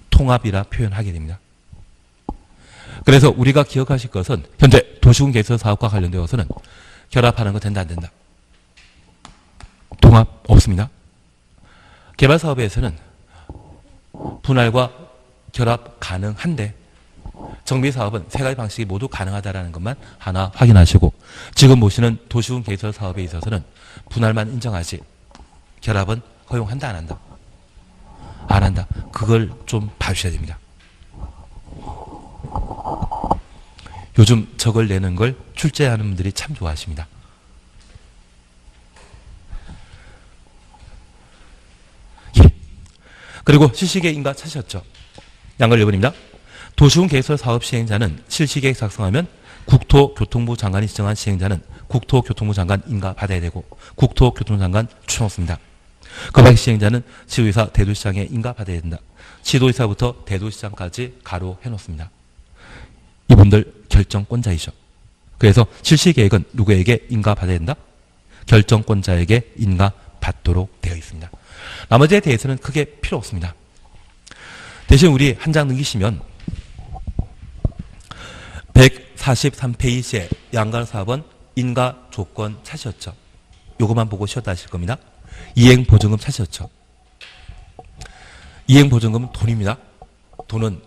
통합이라 표현하게 됩니다. 그래서 우리가 기억하실 것은 현재 도시군 개설 사업과 관련되어서는 결합하는 거 된다 안 된다? 통합 없습니다. 개발 사업에서는 분할과 결합 가능한데 정비 사업은 세 가지 방식이 모두 가능하다는 것만 하나 확인하시고 지금 보시는 도시군 개설 사업에 있어서는 분할만 인정하지 결합은 허용한다 안 한다? 안 한다. 그걸 좀 봐주셔야 됩니다. 요즘 저걸 내는 걸 출제하는 분들이 참 좋아하십니다. 예. 그리고 실시계획 인가 찾으셨죠? 양걸 1번입니다. 도시군 개설 사업 시행자는 실시계획 작성하면 국토교통부 장관이 지정한 시행자는 국토교통부 장관 인가 받아야 되고 국토교통부 장관 추천없습니다. 그 밖 시행자는 시도의사, 대도시장에 인가 받아야 된다. 시도의사부터 대도시장까지 가로 해놓습니다. 이분들 결정권자이죠. 그래서 실시계획은 누구에게 인가 받아야 된다? 결정권자에게 인가 받도록 되어 있습니다. 나머지에 대해서는 크게 필요 없습니다. 대신 우리 한 장 넘기시면 143페이지에 양가사업원 인가 조건 찾으셨죠? 요것만 보고 쉬었다 하실 겁니다. 이행보증금 찾으셨죠? 이행보증금은 돈입니다. 돈은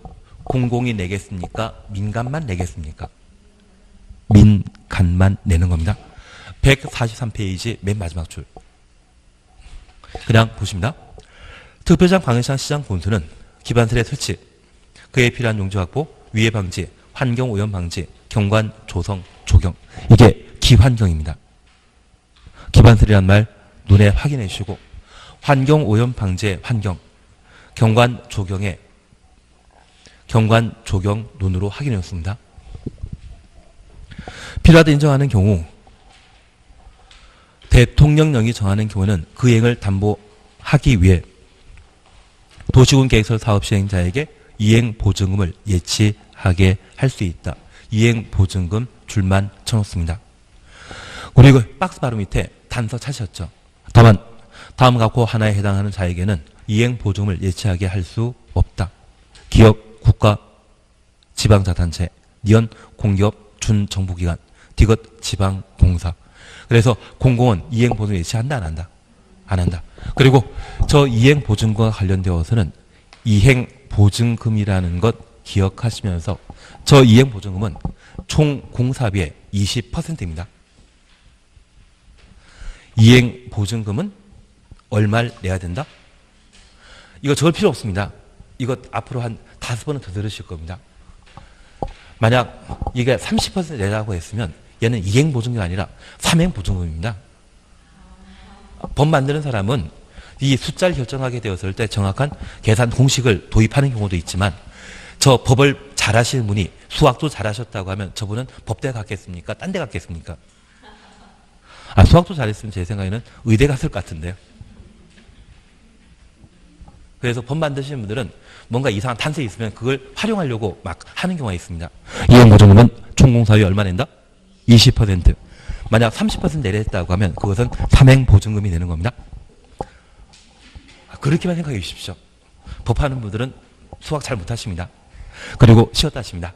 공공이 내겠습니까? 민간만 내겠습니까? 민간만 내는 겁니다. 143페이지 맨 마지막 줄. 그냥 보십니다. 특별시장, 광역시장, 시장 군수는 기반설의 설치, 그에 필요한 용지 확보, 위해 방지, 환경오염 방지, 경관 조성, 조경. 이게 기환경입니다. 기반설이란 말 눈에 확인해 주시고 환경오염 방지의 환경, 경관 조경의 경관 조경 눈으로 확인해 줬습니다. 필요하다 인정하는 경우 대통령령이 정하는 경우는 그 이행을 담보하기 위해 도시군 계획설 사업 시행자에게 이행 보증금을 예치하게 할 수 있다. 이행 보증금 줄만 쳐놓습니다. 그리고 박스 바로 밑에 단서 찾으셨죠? 다만 다음 각호 하나에 해당하는 자에게는 이행 보증금을 예치하게 할 수 없다. 기업, 국가, 지방자단체, 니언, 공기업, 준정부기관, 디귿, 지방공사. 그래서 공공은 이행보증 예치한다 안 한다? 안 한다. 그리고 저 이행보증금과 관련되어서는 이행보증금이라는 것 기억하시면서 저 이행보증금은 총 공사비의 20%입니다. 이행보증금은 얼마를 내야 된다? 이거 적을 필요 없습니다. 이거 앞으로 한 5번은 더 들으실 겁니다. 만약 이게 30% 내라고 했으면 얘는 이행보증금이 아니라 삼행보증금입니다. 법 만드는 사람은 이 숫자를 결정하게 되었을 때 정확한 계산 공식을 도입하는 경우도 있지만 저 법을 잘하시는 분이 수학도 잘하셨다고 하면 저분은 법대 갔겠습니까? 딴 데 갔겠습니까? 수학도 잘했으면 제 생각에는 의대 갔을 것 같은데요. 그래서 법 만드시는 분들은 뭔가 이상한 탄생이 있으면 그걸 활용하려고 막 하는 경우가 있습니다. 이행보증금은 총공사비 얼마 낸다? 20%. 만약 30% 내렸다고 하면 그것은 삼행보증금이 되는 겁니다. 그렇게만 생각해 주십시오. 법하는 분들은 수학 잘 못하십니다. 그리고 쉬었다 하십니다.